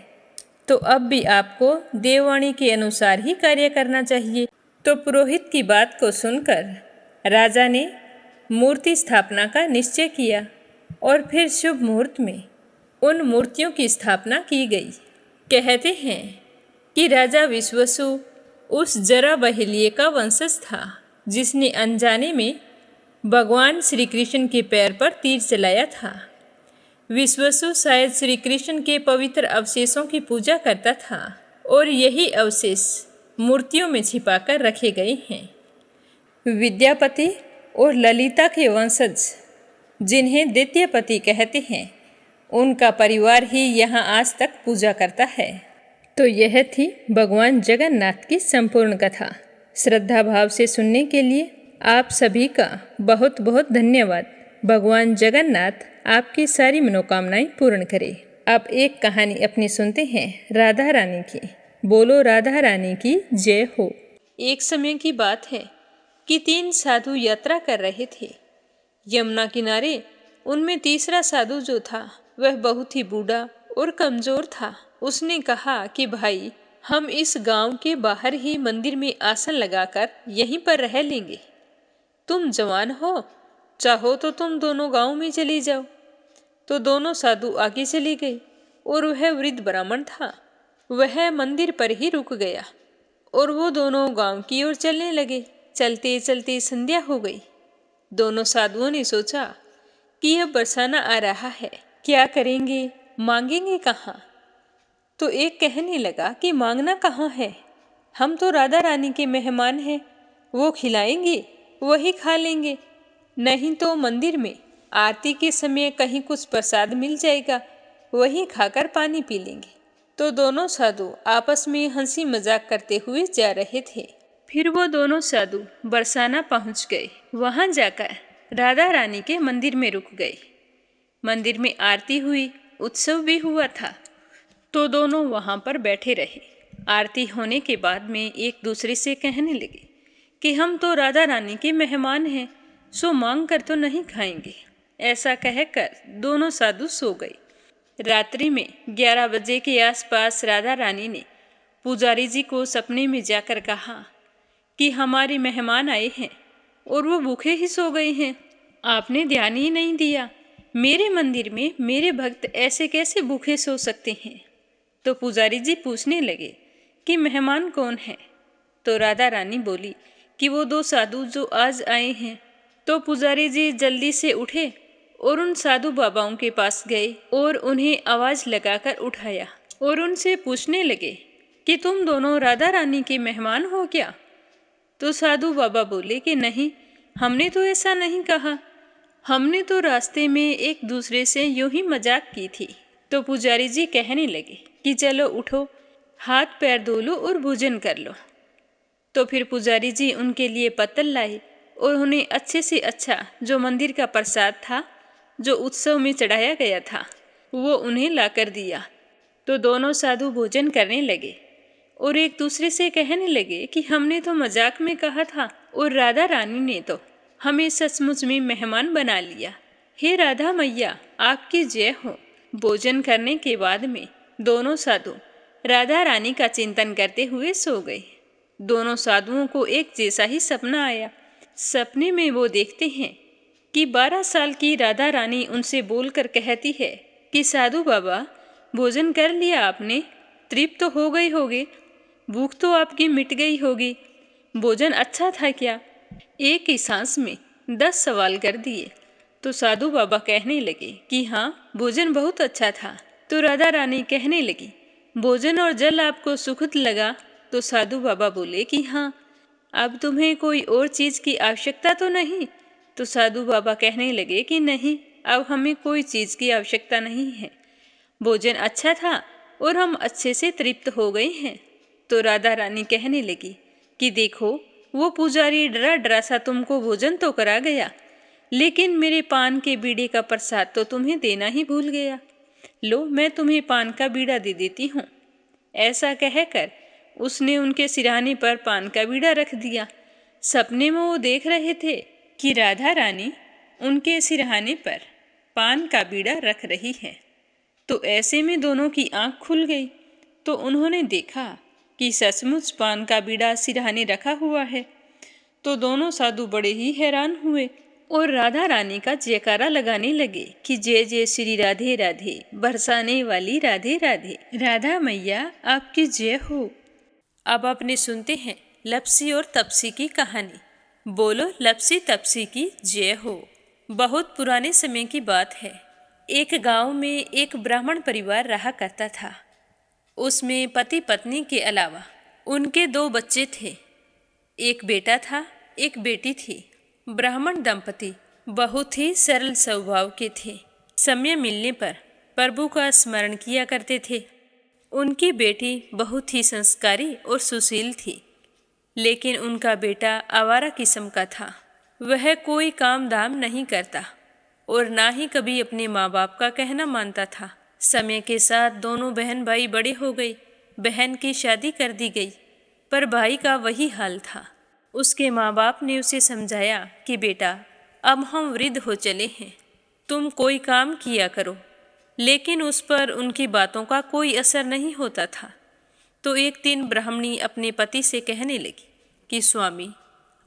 तो अब भी आपको देववाणी के अनुसार ही कार्य करना चाहिए। तो पुरोहित की बात को सुनकर राजा ने मूर्ति स्थापना का निश्चय किया और फिर शुभ मुहूर्त में उन मूर्तियों की स्थापना की गई। कहते हैं कि राजा विश्वसु उस जरा बहेलिये का वंशज था जिसने अनजाने में भगवान श्री कृष्ण के पैर पर तीर चलाया था। विश्वसु शायद श्री कृष्ण के पवित्र अवशेषों की पूजा करता था और यही अवशेष मूर्तियों में छिपाकर रखे गए हैं। विद्यापति और ललिता के वंशज जिन्हें द्वितीयपति कहते हैं, उनका परिवार ही यहाँ आज तक पूजा करता है। तो यह थी भगवान जगन्नाथ की संपूर्ण कथा। श्रद्धा भाव से सुनने के लिए आप सभी का बहुत बहुत धन्यवाद। भगवान जगन्नाथ आपकी सारी मनोकामनाएं पूर्ण करे। अब एक कहानी अपनी सुनते हैं राधा रानी की। बोलो राधा रानी की जय हो। एक समय की बात है कि 3 साधु यात्रा कर रहे थे। यमुना किनारे उनमें तीसरा साधु जो था वह बहुत ही बूढ़ा और कमजोर था। उसने कहा कि भाई, हम इस गांव के बाहर ही मंदिर में आसन लगाकर यहीं पर रह लेंगे। तुम जवान हो, चाहो तो तुम दोनों गांव में चले जाओ। तो दोनों साधु आगे चले गए और वह वृद्ध ब्राह्मण था, वह मंदिर पर ही रुक गया और वो दोनों गांव की ओर चलने लगे। चलते चलते संध्या हो गई। दोनों साधुओं ने सोचा कि अब बरसाना आ रहा है, क्या करेंगे, मांगेंगे कहाँ। तो एक कहने लगा कि मांगना कहाँ है, हम तो राधा रानी के मेहमान हैं, वो खिलाएंगे वही खा लेंगे, नहीं तो मंदिर में आरती के समय कहीं कुछ प्रसाद मिल जाएगा, वही खाकर पानी पी लेंगे। तो दोनों साधु आपस में हंसी मजाक करते हुए जा रहे थे। फिर वो दोनों साधु बरसाना पहुंच गए। वहां जाकर राधा रानी के मंदिर में रुक गए। मंदिर में आरती हुई, उत्सव भी हुआ था, तो दोनों वहां पर बैठे रहे। आरती होने के बाद में एक दूसरे से कहने लगे कि हम तो राधा रानी के मेहमान हैं, सो मांग कर तो नहीं खाएंगे। ऐसा कहकर दोनों साधु सो गए। रात्रि में 11 बजे के आसपास राधा रानी ने पुजारी जी को सपने में जाकर कहा कि हमारे मेहमान आए हैं और वो भूखे ही सो गए हैं, आपने ध्यान ही नहीं दिया। मेरे मंदिर में मेरे भक्त ऐसे कैसे भूखे सो सकते हैं। तो पुजारी जी पूछने लगे कि मेहमान कौन है। तो राधा रानी बोली कि वो 2 साधु जो आज आए हैं। तो पुजारी जी जल्दी से उठे और उन साधु बाबाओं के पास गए और उन्हें आवाज लगाकर उठाया और उनसे पूछने लगे कि तुम दोनों राधा रानी के मेहमान हो क्या। तो साधु बाबा बोले कि नहीं, हमने तो ऐसा नहीं कहा, हमने तो रास्ते में एक दूसरे से यूं ही मजाक की थी। तो पुजारी जी कहने लगे कि चलो उठो, हाथ पैर धो लो और भोजन कर लो। तो फिर पुजारी जी उनके लिए पत्तल लाए और उन्हें अच्छे से अच्छा जो मंदिर का प्रसाद था, जो उत्सव में चढ़ाया गया था, वो उन्हें लाकर दिया। तो दोनों साधु भोजन करने लगे और एक दूसरे से कहने लगे कि हमने तो मजाक में कहा था और राधा रानी ने तो हमें सचमुच में मेहमान बना लिया। हे राधा मैया, आपकी जय हो। भोजन करने के बाद में दोनों साधु राधा रानी का चिंतन करते हुए सो गए। दोनों साधुओं को एक जैसा ही सपना आया। सपने में वो देखते हैं कि 12 साल की राधा रानी उनसे बोलकर कहती है कि साधु बाबा, भोजन कर लिया आपने, तृप्त तो हो गई होगी, भूख तो आपकी मिट गई होगी, भोजन अच्छा था क्या। एक ही सांस में 10 सवाल कर दिए। तो साधु बाबा कहने लगे कि हाँ, भोजन बहुत अच्छा था। तो राधा रानी कहने लगी, भोजन और जल आपको सुखद लगा। तो साधु बाबा बोले कि हाँ, अब तुम्हें कोई और चीज़ की आवश्यकता तो नहीं। तो साधु बाबा कहने लगे कि नहीं, अब हमें कोई चीज़ की आवश्यकता नहीं है, भोजन अच्छा था और हम अच्छे से तृप्त हो गए हैं। तो राधा रानी कहने लगी कि देखो, वो पुजारी डरा डरा सा तुमको भोजन तो करा गया, लेकिन मेरे पान के बीड़े का प्रसाद तो तुम्हें देना ही भूल गया। लो, मैं तुम्हें पान का बीड़ा दे देती हूँ। ऐसा कहकर उसने उनके सिरहाने पर पान का बीड़ा रख दिया। सपने में वो देख रहे थे कि राधा रानी उनके सिरहाने पर पान का बीड़ा रख रही है। तो ऐसे में दोनों की आंख खुल गई। तो उन्होंने देखा कि सचमुच पान का बीड़ा सिरहाने रखा हुआ है। तो दोनों साधु बड़े ही हैरान हुए और राधा रानी का जयकारा लगाने लगे कि जय जय श्री राधे राधे, बरसाने वाली राधे राधे, राधा मैया आपकी जय हो। अब अपने सुनते हैं लपसी और तपसी की कहानी। बोलो लपसी तपसी की जय हो। बहुत पुराने समय की बात है। एक गांव में एक ब्राह्मण परिवार रहा करता था। उसमें पति पत्नी के अलावा उनके 2 बच्चे थे। एक बेटा था, एक बेटी थी। ब्राह्मण दंपति बहुत ही सरल स्वभाव के थे। समय मिलने पर प्रभु का स्मरण किया करते थे। उनकी बेटी बहुत ही संस्कारी और सुशील थी, लेकिन उनका बेटा आवारा किस्म का था। वह कोई काम धाम नहीं करता और ना ही कभी अपने माँ बाप का कहना मानता था। समय के साथ दोनों बहन भाई बड़े हो गए। बहन की शादी कर दी गई, पर भाई का वही हाल था। उसके माँ बाप ने उसे समझाया कि बेटा, अब हम वृद्ध हो चले हैं, तुम कोई काम किया करो, लेकिन उस पर उनकी बातों का कोई असर नहीं होता था। तो एक दिन ब्राह्मणी अपने पति से कहने लगी कि स्वामी,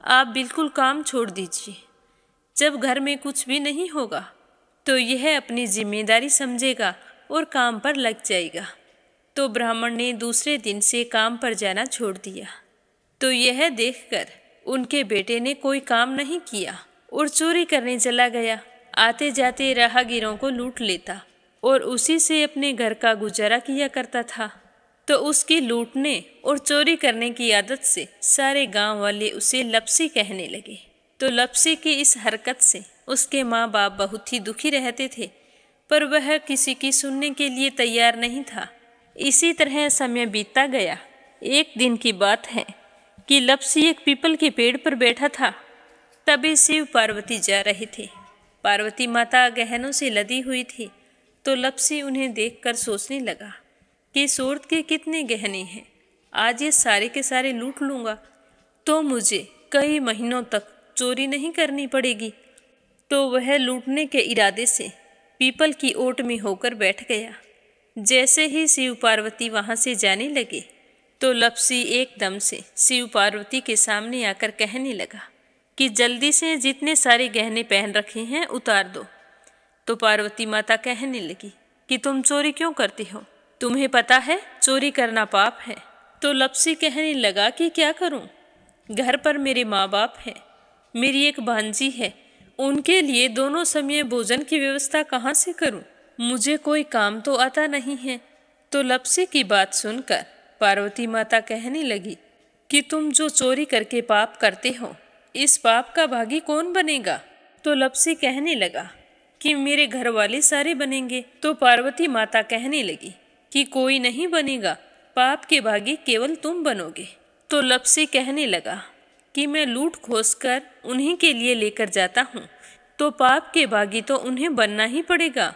आप बिल्कुल काम छोड़ दीजिए। जब घर में कुछ भी नहीं होगा तो यह अपनी जिम्मेदारी समझेगा और काम पर लग जाएगा। तो ब्राह्मण ने दूसरे दिन से काम पर जाना छोड़ दिया। तो यह देखकर उनके बेटे ने कोई काम नहीं किया और चोरी करने चला गया। आते जाते राहगीरों को लूट लेता और उसी से अपने घर का गुजारा किया करता था। तो उसकी लूटने और चोरी करने की आदत से सारे गांव वाले उसे लपसी कहने लगे। तो लपसी की इस हरकत से उसके माँ बाप बहुत ही दुखी रहते थे, पर वह किसी की सुनने के लिए तैयार नहीं था। इसी तरह समय बीतता गया। एक दिन की बात है कि लपसी एक पीपल के पेड़ पर बैठा था। तभी शिव पार्वती जा रहे थे। पार्वती माता गहनों से लदी हुई थी। तो लपसी उन्हें देखकर सोचने लगा कि सूरत के कितने गहने हैं, आज ये सारे के सारे लूट लूँगा तो मुझे कई महीनों तक चोरी नहीं करनी पड़ेगी। तो वह लूटने के इरादे से पीपल की ओट में होकर बैठ गया। जैसे ही शिव पार्वती वहाँ से जाने लगे तो लपसी एकदम से शिव पार्वती के सामने आकर कहने लगा कि जल्दी से जितने सारे गहने पहन रखे हैं उतार दो। तो पार्वती माता कहने लगी कि तुम चोरी क्यों करती हो, तुम्हें पता है चोरी करना पाप है। तो लपसी कहने लगा कि क्या करूं, घर पर मेरे माँ बाप हैं, मेरी एक भांजी है, उनके लिए दोनों समय भोजन की व्यवस्था कहाँ से करूं, मुझे कोई काम तो आता नहीं है। तो लपसी की बात सुनकर पार्वती माता कहने लगी कि तुम जो चोरी करके पाप करते हो, इस पाप का भागी कौन बनेगा। तो लपसी कहने लगा कि मेरे घर वाले सारे बनेंगे। तो पार्वती माता कहने लगी कि कोई नहीं बनेगा, पाप के भागी केवल तुम बनोगे। तो लपसी कहने लगा कि मैं लूट खोस कर उन्हीं के लिए लेकर जाता हूँ, तो पाप के भागी तो उन्हें बनना ही पड़ेगा।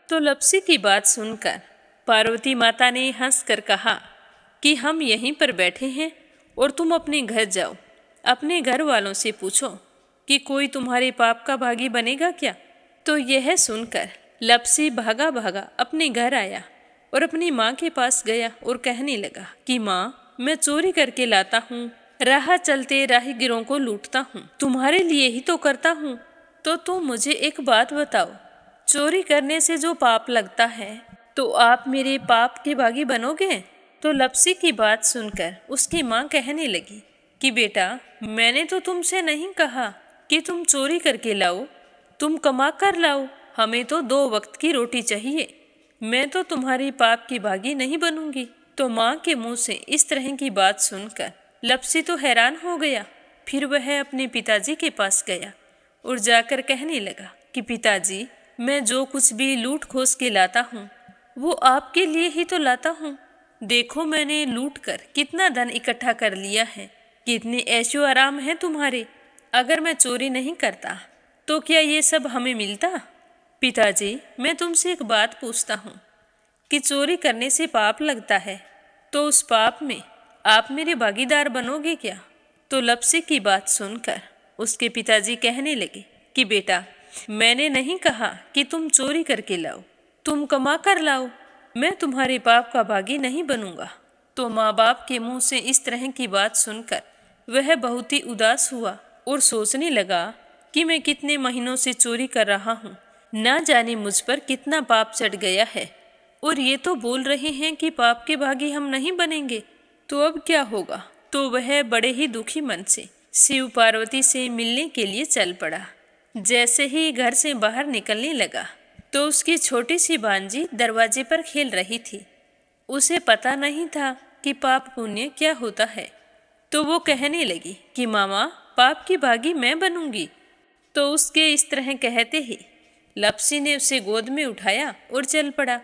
तो लपसी की बात सुनकर पार्वती माता ने हंसकर कहा कि हम यहीं पर बैठे हैं और तुम अपने घर जाओ, अपने घर वालों से पूछो कि कोई तुम्हारे पाप का भागी बनेगा क्या। तो यह सुनकर लपसी भागा भागा अपने घर आया और अपनी माँ के पास गया और कहने लगा कि माँ, मैं चोरी करके लाता हूँ, राह चलते राहगीरों को लूटता हूँ, तुम्हारे लिए ही तो करता हूँ। तो तुम मुझे एक बात बताओ, चोरी करने से जो पाप लगता है तो आप मेरे पाप के भागी बनोगे। तो लपसी की बात सुनकर उसकी माँ कहने लगी कि बेटा, मैंने तो तुमसे नहीं कहा कि तुम चोरी करके लाओ, तुम कमा कर लाओ, हमें तो 2 वक्त की रोटी चाहिए, मैं तो तुम्हारी पाप की भागी नहीं बनूंगी। तो माँ के मुंह से इस तरह की बात सुनकर लपसी तो हैरान हो गया। फिर वह अपने पिताजी के पास गया और जाकर कहने लगा कि पिताजी, मैं जो कुछ भी लूट खोस के लाता हूँ वो आपके लिए ही तो लाता हूँ। देखो मैंने लूट कर कितना धन इकट्ठा कर लिया है, कितने ऐशो आराम है तुम्हारे। अगर मैं चोरी नहीं करता तो क्या ये सब हमें मिलता। पिताजी, मैं तुमसे एक बात पूछता हूँ कि चोरी करने से पाप लगता है, तो उस पाप में आप मेरे भागीदार बनोगे क्या। तो लपसी की बात सुनकर उसके पिताजी कहने लगे कि बेटा, मैंने नहीं कहा कि तुम चोरी करके लाओ, तुम कमा कर लाओ, मैं तुम्हारे पाप का भागी नहीं बनूंगा। तो माँ बाप के मुंह से इस तरह की बात सुनकर वह बहुत ही उदास हुआ और सोचने लगा कि मैं कितने महीनों से चोरी कर रहा हूँ। ना जाने मुझ पर कितना पाप चढ़ गया है, और ये तो बोल रहे हैं कि पाप के भागी हम नहीं बनेंगे, तो अब क्या होगा। तो वह बड़े ही दुखी मन से शिव पार्वती से मिलने के लिए चल पड़ा। जैसे ही घर से बाहर निकलने लगा तो उसकी छोटी सी भांजी दरवाजे पर खेल रही थी। उसे पता नहीं था कि पाप पुण्य क्या होता है, तो वो कहने लगी कि मामा, पाप की भागी मैं बनूंगी। तो उसके इस तरह कहते ही लप्सी ने उसे गोद में उठाया और चल पड़ा।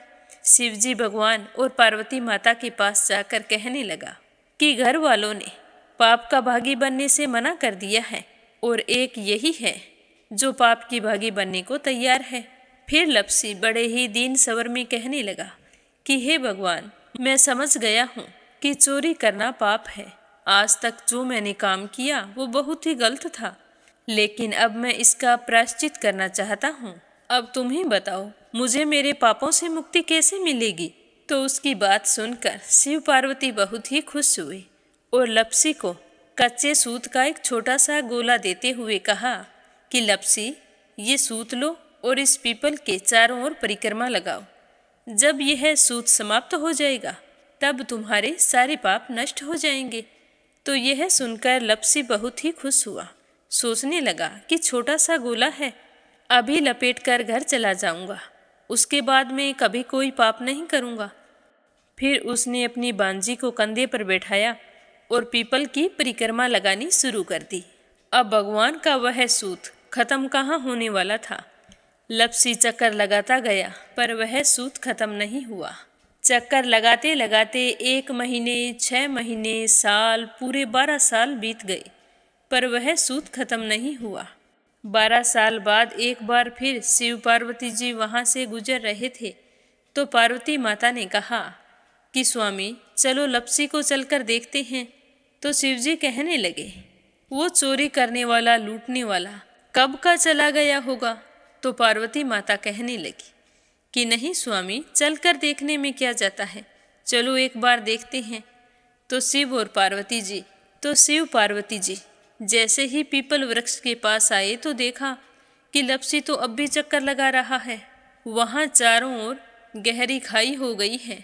शिवजी भगवान और पार्वती माता के पास जाकर कहने लगा कि घर वालों ने पाप का भागी बनने से मना कर दिया है, और एक यही है जो पाप की भागी बनने को तैयार है। फिर लप्सी बड़े ही दीन स्वर में कहने लगा कि हे भगवान, मैं समझ गया हूँ कि चोरी करना पाप है। आज तक जो मैंने काम किया वो बहुत ही गलत था, लेकिन अब मैं इसका प्रायश्चित करना चाहता हूँ। अब तुम ही बताओ, मुझे मेरे पापों से मुक्ति कैसे मिलेगी। तो उसकी बात सुनकर शिव पार्वती बहुत ही खुश हुए और लप्सी को कच्चे सूत का एक छोटा सा गोला देते हुए कहा कि लप्सी, ये सूत लो और इस पीपल के चारों ओर परिक्रमा लगाओ। जब यह सूत समाप्त हो जाएगा तब तुम्हारे सारे पाप नष्ट हो जाएंगे। तो यह सुनकर लप्सी बहुत ही खुश हुआ। सोचने लगा कि छोटा सा गोला है, अभी लपेट कर घर चला जाऊंगा, उसके बाद में कभी कोई पाप नहीं करूंगा। फिर उसने अपनी बांजी को कंधे पर बैठाया और पीपल की परिक्रमा लगानी शुरू कर दी। अब भगवान का वह सूत खत्म कहाँ होने वाला था। लप्सी चक्कर लगाता गया पर वह सूत खत्म नहीं हुआ। चक्कर लगाते लगाते 1 महीने, 6 महीने, साल, पूरे 12 साल बीत गए, पर वह सूत खत्म नहीं हुआ। 12 साल बाद एक बार फिर शिव पार्वती जी वहाँ से गुजर रहे थे, तो पार्वती माता ने कहा कि स्वामी, चलो लप्सी को चलकर देखते हैं। तो शिवजी कहने लगे, वो चोरी करने वाला, लूटने वाला कब का चला गया होगा। तो पार्वती माता कहने लगी कि नहीं स्वामी, चलकर देखने में क्या जाता है, चलो एक बार देखते हैं। तो शिव पार्वती जी जैसे ही पीपल वृक्ष के पास आए तो देखा कि लप्सी तो अब भी चक्कर लगा रहा है। वहाँ चारों ओर गहरी खाई हो गई है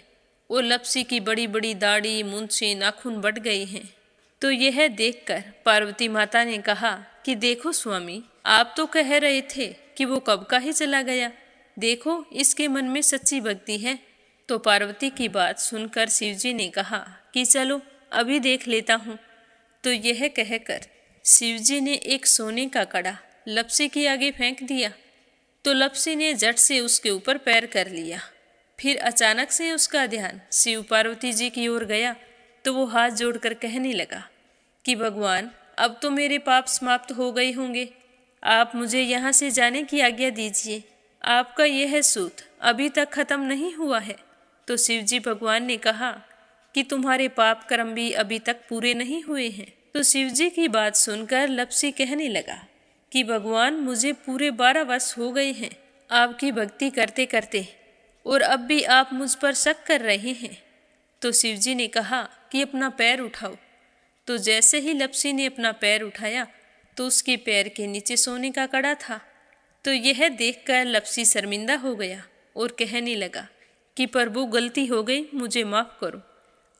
और लप्सी की बड़ी बड़ी दाढ़ी, मूंछें, नाखून बढ़ गए हैं। तो यह देखकर पार्वती माता ने कहा कि देखो स्वामी, आप तो कह रहे थे कि वो कब का ही चला गया, देखो इसके मन में सच्ची भक्ति है। तो पार्वती की बात सुनकर शिवजी ने कहा कि चलो अभी देख लेता हूँ। तो यह कहकर शिवजी ने एक सोने का कड़ा लप्सी के आगे फेंक दिया। तो लप्सी ने झट से उसके ऊपर पैर कर लिया। फिर अचानक से उसका ध्यान शिव पार्वती जी की ओर गया, तो वो हाथ जोड़कर कहने लगा कि भगवान, अब तो मेरे पाप समाप्त हो गए होंगे, आप मुझे यहाँ से जाने की आज्ञा दीजिए। आपका यह सूत अभी तक खत्म नहीं हुआ है। तो शिवजी भगवान ने कहा कि तुम्हारे पाप कर्म भी अभी तक पूरे नहीं हुए हैं। तो शिवजी की बात सुनकर लप्सी कहने लगा कि भगवान, मुझे पूरे 12 वर्ष हो गए हैं आपकी भक्ति करते करते, और अब भी आप मुझ पर शक कर रहे हैं। तो शिवजी ने कहा कि अपना पैर उठाओ। तो जैसे ही लप्सी ने अपना पैर उठाया तो उसके पैर के नीचे सोने का कड़ा था। तो यह देखकर लप्सी शर्मिंदा हो गया और कहने लगा कि प्रभु, गलती हो गई, मुझे माफ़ करो,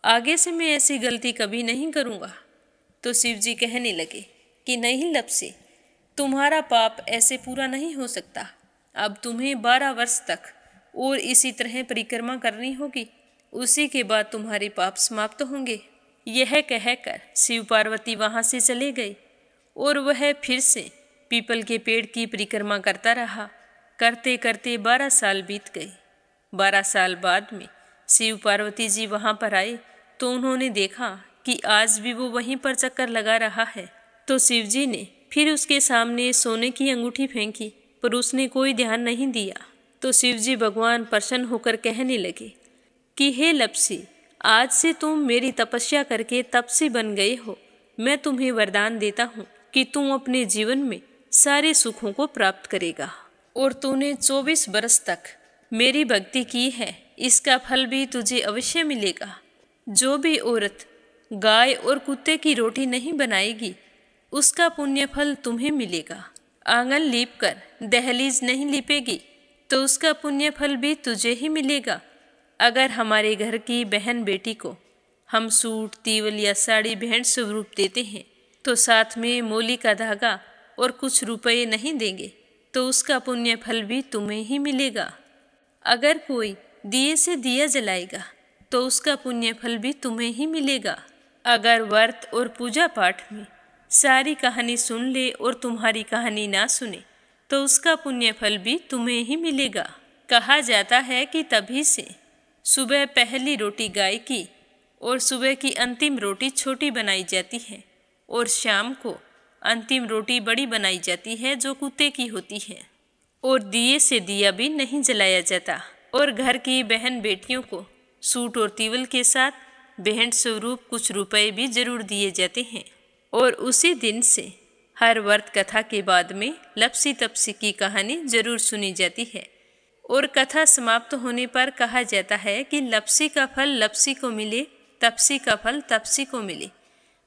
आगे से मैं ऐसी गलती कभी नहीं करूँगा। तो शिवजी कहने लगे कि नहीं लप्सी, तुम्हारा पाप ऐसे पूरा नहीं हो सकता। अब तुम्हें 12 वर्ष तक और इसी तरह परिक्रमा करनी होगी, उसी के बाद तुम्हारे पाप समाप्त होंगे। यह कहकर शिव पार्वती वहाँ से चले गए और वह फिर से पीपल के पेड़ की परिक्रमा करता रहा। करते करते 12 साल बीत गए। 12 साल बाद में शिव पार्वती जी वहाँ पर आए तो उन्होंने देखा कि आज भी वो वहीं पर चक्कर लगा रहा है। तो शिवजी ने फिर उसके सामने सोने की अंगूठी फेंकी, पर उसने कोई ध्यान नहीं दिया। तो शिवजी भगवान प्रसन्न होकर कहने लगे कि हे लप्सी, आज से तुम मेरी तपस्या करके तपसी बन गए हो। मैं तुम्हें वरदान देता हूँ कि तुम अपने जीवन में सारे सुखों को प्राप्त करेगा। और तूने 24 बरस तक मेरी भक्ति की है, इसका फल भी तुझे अवश्य मिलेगा। जो भी औरत गाय और कुत्ते की रोटी नहीं बनाएगी, उसका पुण्य फल तुम्हें मिलेगा। आंगन लीप कर दहलीज नहीं लीपेगी तो उसका पुण्य फल भी तुझे ही मिलेगा। अगर हमारे घर की बहन बेटी को हम सूट, तीवल या साड़ी भेंट स्वरूप देते हैं तो साथ में मोली का धागा और कुछ रुपए नहीं देंगे तो उसका पुण्य फल भी तुम्हें ही मिलेगा। अगर कोई दिए से दिया जलाएगा तो उसका पुण्य फल भी तुम्हें ही मिलेगा। अगर व्रत और पूजा पाठ में सारी कहानी सुन ले और तुम्हारी कहानी ना सुने तो उसका पुण्य फल भी तुम्हें ही मिलेगा। कहा जाता है कि तभी से सुबह पहली रोटी गाय की और सुबह की अंतिम रोटी छोटी बनाई जाती है और शाम को अंतिम रोटी बड़ी बनाई जाती है जो कुत्ते की होती है। और दिए से दिया भी नहीं जलाया जाता और घर की बहन बेटियों को सूट और तीवल के साथ भेंट स्वरूप कुछ रुपए भी जरूर दिए जाते हैं। और उसी दिन से हर व्रत कथा के बाद में लपसी तपसी की कहानी जरूर सुनी जाती है और कथा समाप्त होने पर कहा जाता है कि लपसी का फल लपसी को मिले, तपसी का फल तपसी को मिले।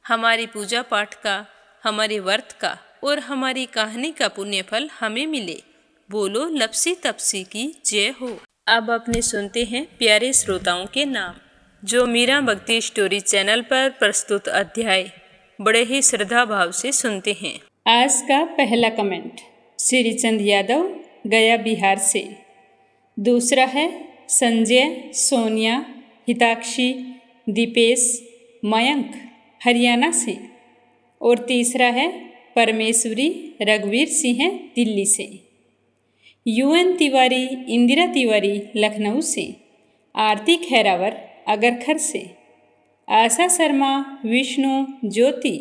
हमारी पूजा पाठ का, हमारे व्रत का और हमारी कहानी का पुण्य फल हमें मिले। बोलो लपसी तपसी की जय हो। अब अपने सुनते हैं प्यारे श्रोताओं के नाम जो मीरा भक्ति स्टोरी चैनल पर प्रस्तुत अध्याय बड़े ही श्रद्धा भाव से सुनते हैं। आज का पहला कमेंट श्रीचंद यादव, गया, बिहार से। दूसरा है संजय, सोनिया, हिताक्षी, दीपेश, मयंक, हरियाणा से। और तीसरा है परमेश्वरी, रघुवीर सिंह, दिल्ली से। यूएन तिवारी, इंदिरा तिवारी, लखनऊ से। आरती खैरावर, अगरखर से। आशा शर्मा, विष्णु, ज्योति,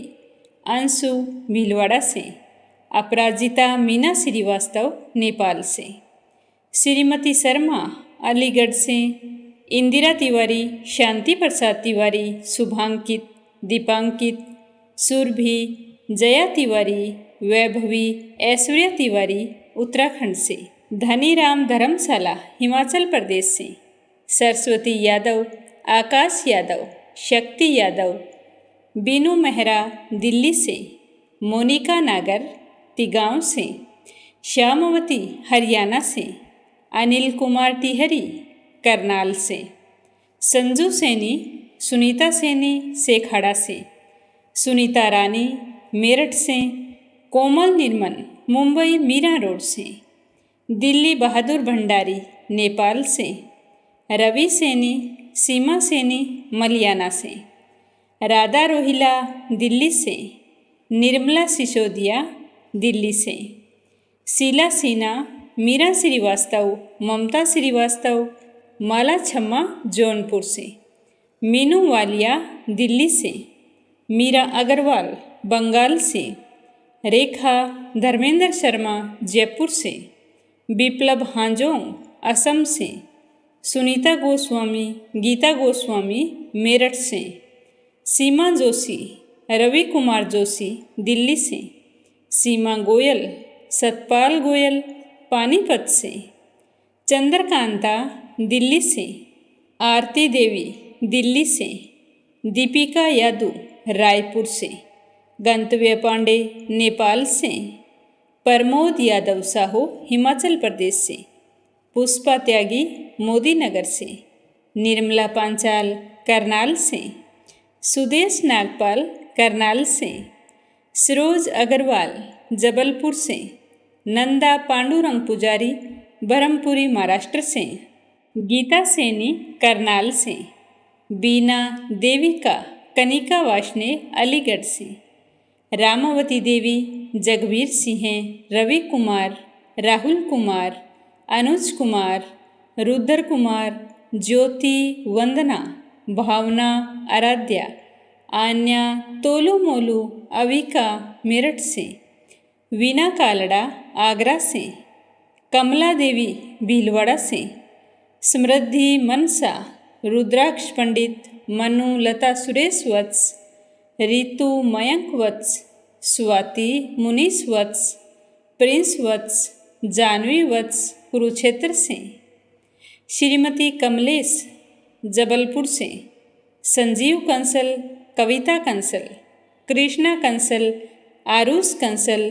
अंशु, भीलवाड़ा से। अपराजिता मीना श्रीवास्तव, नेपाल से। श्रीमती शर्मा, अलीगढ़ से। इंदिरा तिवारी, शांति प्रसाद तिवारी, शुभांकित, दीपांकित, सुरभि, जया तिवारी, वैभवी, ऐश्वर्या तिवारी, उत्तराखंड से। धनीराम, धर्मशाला, हिमाचल प्रदेश से। सरस्वती यादव, आकाश यादव, शक्ति यादव, बीनू मेहरा, दिल्ली से। मोनिका नागर, तिगांव से। श्यामवती, हरियाणा से। अनिल कुमार टिहरी, करनाल से। संजू सैनी, सुनीता सैनी, सेखाड़ा से। सुनीता रानी, मेरठ से। कोमल निर्मल, मुंबई मीरा रोड से। दिल्ली बहादुर भंडारी, नेपाल से। रवि सैनी, सीमा सैनी, मलियाना से। राधा रोहिला, दिल्ली से। निर्मला सिसोदिया, दिल्ली से। शीला सिन्हा, मीरा श्रीवास्तव, ममता श्रीवास्तव, माला छम्मा, जौनपुर से। मीनू वालिया, दिल्ली से। मीरा अग्रवाल, बंगाल से। रेखा, धर्मेंद्र शर्मा, जयपुर से। विप्लव हांजोंग, असम से। सुनीता गोस्वामी, गीता गोस्वामी, मेरठ से। सीमा जोशी, रवि कुमार जोशी, दिल्ली से। सीमा गोयल, सतपाल गोयल, पानीपत से। चंद्रकांता, दिल्ली से। आरती देवी, दिल्ली से। दीपिका यादव, रायपुर से। गंतव्य पांडे, नेपाल से। प्रमोद यादव साहू, हिमाचल प्रदेश से। पुष्पा त्यागी, मोदी नगर से। निर्मला पांचाल, करनाल से। सुदेश नागपाल, करनाल से। सरोज अग्रवाल, जबलपुर से। नंदा पांडुरंग पुजारी, ब्रह्मपुरी, महाराष्ट्र से। गीता सैनी, करनाल से। बीना देविका, कनिका वाशने, अलीगढ़ से। रामावती देवी, जगवीर सिंह, रवि कुमार, राहुल कुमार, अनुज कुमार, रुद्र कुमार, ज्योति, वंदना, भावना, आराध्या, आन्या, तोलू मोलू, अविका, मेरठ से। वीना कालड़ा, आगरा से। कमला देवी, भीलवाड़ा से। समृद्धि, मनसा, रुद्राक्ष पंडित, मनु, लता, सुरेश वत्स, रितु, मयंक वत्स, स्वाति, मुनीश वत्स, प्रिंस वत्स, जानवी वत्स, कुरुक्षेत्र से। श्रीमती कमलेश, जबलपुर से। संजीव कंसल, कविता कंसल, कृष्णा कंसल, आरुष कंसल,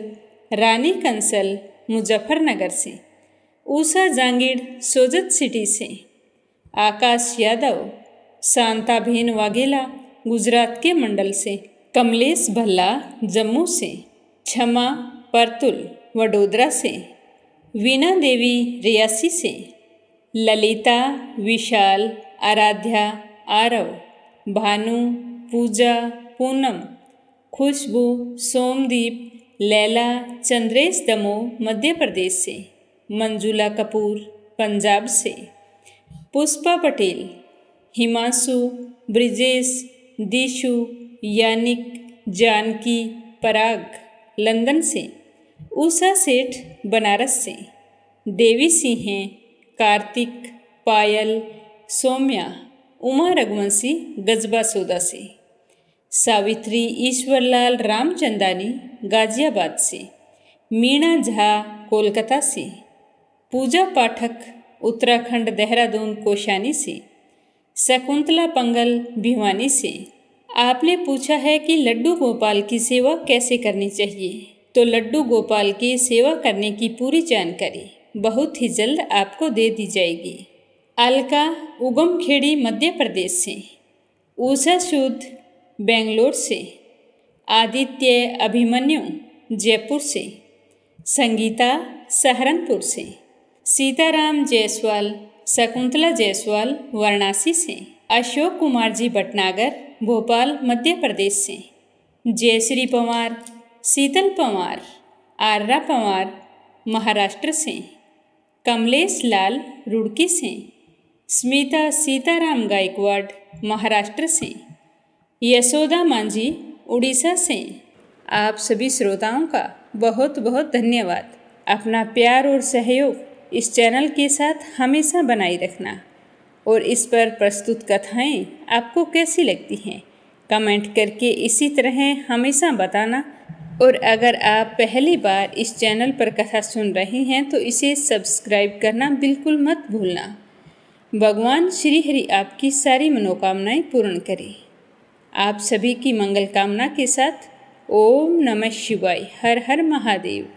रानी कंसल मुजफ्फरनगर से, उषा जांगीड़ सोजत सिटी से, आकाश यादव शांताबेन वाघेला गुजरात के मंडल से, कमलेश भल्ला जम्मू से, क्षमा परतुल वडोदरा से, वीना देवी रियासी से, ललिता विशाल आराध्या आरव, भानु पूजा पूनम खुशबू सोमदीप लैला चंद्रेश दमोह मध्य प्रदेश से, मंजुला कपूर पंजाब से, पुष्पा पटेल हिमांशु ब्रिजेश दीशु यानिक जानकी पराग लंदन से, उषा सेठ बनारस से, देवी सिंह कार्तिक पायल सौम्या उमा रघुवंशी गजबा सौदा से, सावित्री ईश्वरलाल रामचंदानी गाजियाबाद से, मीना झा कोलकाता से, पूजा पाठक उत्तराखंड देहरादून कोशानी से, शकुंतला पंगल भिवानी से। आपने पूछा है कि लड्डू गोपाल की सेवा कैसे करनी चाहिए, तो लड्डू गोपाल की सेवा करने की पूरी जानकारी बहुत ही जल्द आपको दे दी जाएगी। अलका उगमखेड़ी मध्य प्रदेश से, उषा सूद बेंगलोर से, आदित्य अभिमन्यु जयपुर से, संगीता सहारनपुर से, सीताराम जायसवाल शकुंतला जायसवाल वाराणसी से, अशोक कुमार जी भटनागर भोपाल मध्य प्रदेश से, जयश्री पंवार शीतल पंवार आर्रा पंवार महाराष्ट्र से, कमलेश लाल रुड़की से, स्मिता सीताराम गायकवाड़ महाराष्ट्र से, यशोदा मांझी उड़ीसा से। आप सभी श्रोताओं का बहुत बहुत धन्यवाद। अपना प्यार और सहयोग इस चैनल के साथ हमेशा बनाए रखना और इस पर प्रस्तुत कथाएं आपको कैसी लगती हैं कमेंट करके इसी तरह हमेशा बताना। और अगर आप पहली बार इस चैनल पर कथा सुन रहे हैं तो इसे सब्सक्राइब करना बिल्कुल मत भूलना। भगवान श्री हरि आपकी सारी मनोकामनाएं पूर्ण करें। आप सभी की मंगल कामना के साथ ओम नमः शिवाय। हर हर महादेव।